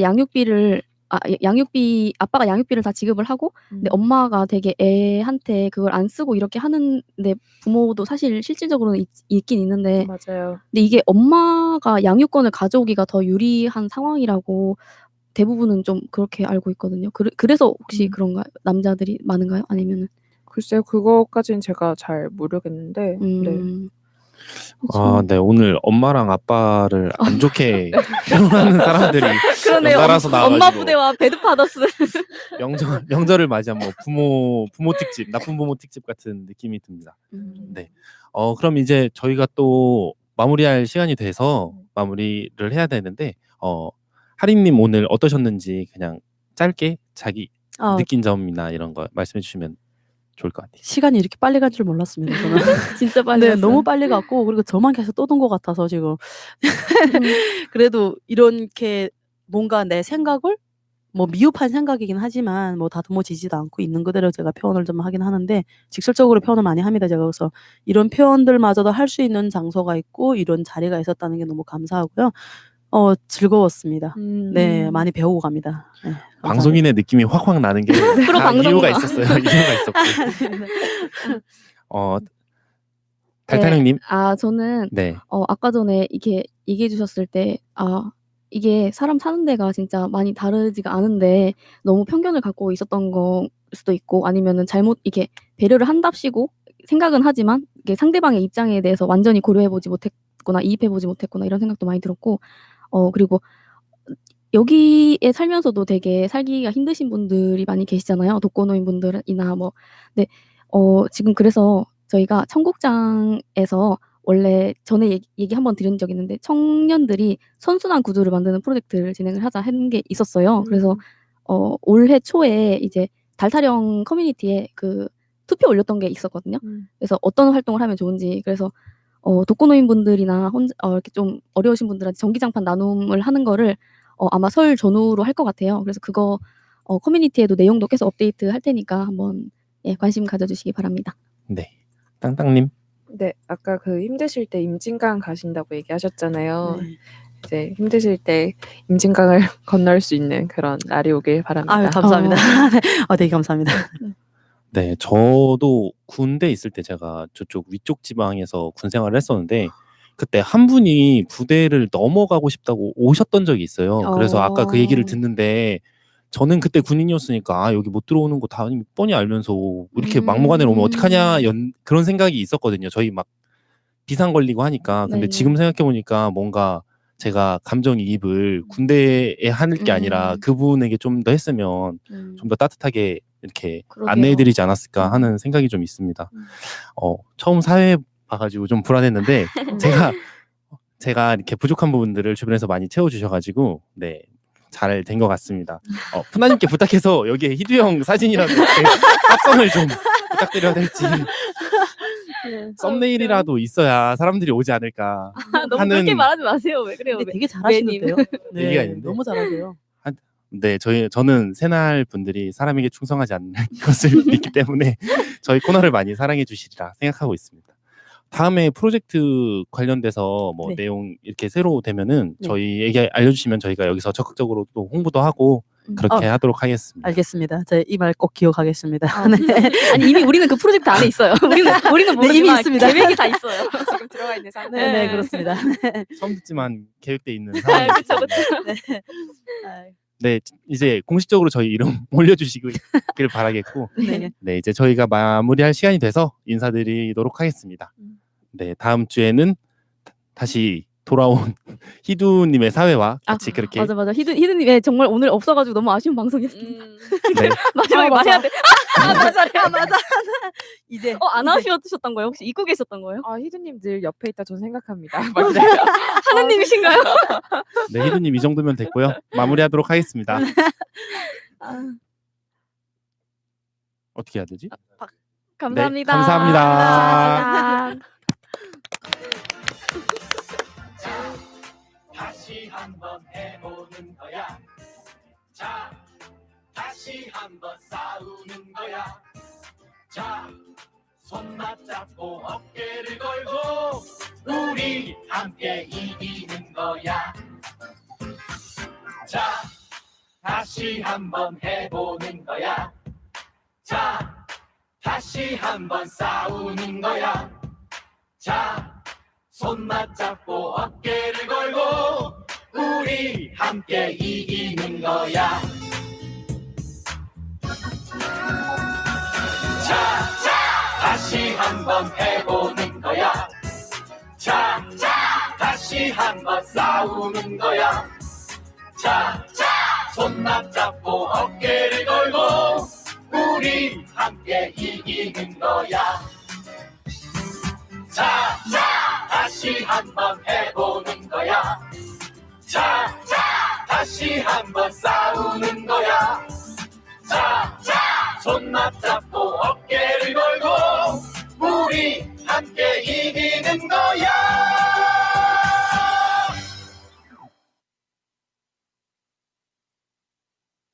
아빠가 양육비를 다 지급을 하고 근데 엄마가 되게 애한테 그걸 안 쓰고 이렇게 하는데 부모도 사실 실질적으로는 있긴 있는데 맞아요. 근데 이게 엄마가 양육권을 가져오기가 더 유리한 상황이라고 대부분은 좀 그렇게 알고 있거든요. 그래서 혹시 그런가요? 남자들이 많은가요? 아니면은 글쎄요, 그거까지는 제가 잘 모르겠는데. 네. 네, 오늘 엄마랑 아빠를 안 좋게 표현하는 사람들이 그러네요. 연달아서 나와가지고 엄마 부대와 배드 파더스. 명절을 맞이한 뭐 부모 특집, 나쁜 부모 특집 같은 느낌이 듭니다. 네. 그럼 이제 저희가 또 마무리할 시간이 돼서 마무리를 해야 되는데 하림님 오늘 어떠셨는지 그냥 짧게 자기 느낀 점이나 이런 거 말씀해 주시면 좋을 것 같아요. 시간이 이렇게 빨리 간 줄 몰랐습니다. 저는. 진짜 빨리 네, 갔어요. 너무 빨리 갔고 그리고 저만 계속 떠든 것 같아서 지금 그래도 이렇게 뭔가 내 생각을 뭐 미흡한 생각이긴 하지만 뭐 다듬어지지도 않고 있는 그대로 제가 표현을 좀 하긴 하는데 직설적으로 표현을 많이 합니다. 제가 그래서 이런 표현들마저도 할 수 있는 장소가 있고 이런 자리가 있었다는 게 너무 감사하고요. 즐거웠습니다. 네, 많이 배우고 갑니다. 네, 감사합니다. 방송인의 느낌이 확확 나는 게 프로 다 이유가 방송가. 있었어요. 이유가 있었고. 달타령님. 저는 네. 아까 전에 이렇게 얘기해 주셨을 때 이게 사람 사는 데가 진짜 많이 다르지가 않은데 너무 편견을 갖고 있었던 걸 수도 있고 아니면은 잘못 이렇게 배려를 한답시고 생각은 하지만 이게 상대방의 입장에 대해서 완전히 고려해 보지 못했거나 이입해 보지 못했거나 이런 생각도 많이 들었고 그리고 여기에 살면서도 되게 살기가 힘드신 분들이 많이 계시잖아요. 독거노인분들이나 뭐. 근데 지금 그래서 저희가 청국장에서 원래 전에 얘기 한번 드린 적이 있는데 청년들이 선순환 구조를 만드는 프로젝트를 진행을 하자 한 게 있었어요. 그래서 올해 초에 이제 달 타령 커뮤니티에 그 투표 올렸던 게 있었거든요. 그래서 어떤 활동을 하면 좋은지 그래서 독거노인분들이나 이렇게 좀 어려우신 분들한테 전기장판 나눔을 하는 거를 아마 설 전후로 할 것 같아요. 그래서 그거 커뮤니티에도 내용도 계속 업데이트 할 테니까 한번 예, 관심 가져주시기 바랍니다. 네, 땅땅님. 네, 아까 그 힘드실 때 임진강 가신다고 얘기하셨잖아요. 네. 이제 힘드실 때 임진강을 건널 수 있는 그런 날이 오길 바랍니다. 아유, 감사합니다. 네. 되게 감사합니다. 네, 저도 군대 있을 때 제가 저쪽 위쪽 지방에서 군 생활을 했었는데 그때 한 분이 부대를 넘어가고 싶다고 오셨던 적이 있어요. 그래서 아까 그 얘기를 듣는데 저는 그때 군인이었으니까 여기 못 들어오는 거 다 뻔히 알면서 이렇게 막무가내로 오면 어떡하냐 그런 생각이 있었거든요. 저희 막 비상 걸리고 하니까. 근데 네네. 지금 생각해보니까 뭔가 제가 감정이입을 군대에 할 게 아니라 그분에게 좀 더 했으면 좀 더 따뜻하게 이렇게 그러게요. 안내해드리지 않았을까 하는 생각이 좀 있습니다. 처음 사회 봐가지고 좀 불안했는데 제가 이렇게 부족한 부분들을 주변에서 많이 채워주셔가지고 네. 잘 된 것 같습니다. 푸나님께 부탁해서 여기에 희두 형 사진이라도 합성을 좀 부탁드려야 될지 썸네일이라도 있어야 사람들이 오지 않을까 너무 하는 그렇게 말하지 마세요. 왜 그래요? 근데 되게 잘하시는데요. 얘기가 있는데. 너무 잘하세요. 네, 저는 새날 분들이 사람에게 충성하지 않는 것을 믿기 때문에 저희 코너를 많이 사랑해 주시리라 생각하고 있습니다. 다음에 프로젝트 관련돼서 뭐 네. 내용 이렇게 새로 되면은 네. 저희에게 알려주시면 저희가 여기서 적극적으로 또 홍보도 하고 그렇게 하도록 하겠습니다. 알겠습니다. 제가 이 말 꼭 기억하겠습니다. 네. 아니 이미 우리는 그 프로젝트 안에 있어요. 우리는 모르지만 이미 있습니다. 계획이 다 있어요. 지금 들어가 있는 상태. 네, 그렇습니다. 처음 듣지만 계획돼 있는 상황입니다. 그렇죠, 그렇죠. 네. 아, 네, 이제 공식적으로 저희 이름 올려주시길 바라겠고, 네. 네, 이제 저희가 마무리할 시간이 돼서 인사드리도록 하겠습니다. 네, 다음 주에는 다시 돌아온 희두님의 사회와 같이 그렇게 맞아. 히든님 예, 정말 오늘 없어가지고 너무 아쉬운 방송이었습니다. 네, 마지막에 맞아. 말해야 돼. 맞아. 이제 안 하셨던 거예요? 혹시 잊고 계셨던 거예요? 희두님 늘 옆에 있다 저는 생각합니다. 하느님이신가요? 네, 희두님 이 정도면 됐고요. 마무리하도록 하겠습니다. 어떻게 해야 되지? 감사합니다. 네, 감사합니다. 감사합니다. 다시 한번 해보는 거야. 자, 다시 한번 싸우는 거야. 자, 손 맞잡고 어깨를 걸고 우리 함께 이기는 거야. 자, 다시 한번 해보는 거야. 자, 다시 한번 싸우는 거야. 자, 손 맞잡고 어깨를 걸고 우리 함께 이기는 거야. 자, 다시 한번 해보는 거야. 자, 다시 한번 싸우는 거야. 자, 손 맞잡고 어깨를 걸고 우리 함께 이기는 거야. 자, 다시 한번 해보는 거야. 자, 다시 한번 싸우는 거야. 자, 손 맞잡고 어깨를 걸고 우리 함께 이기는 거야.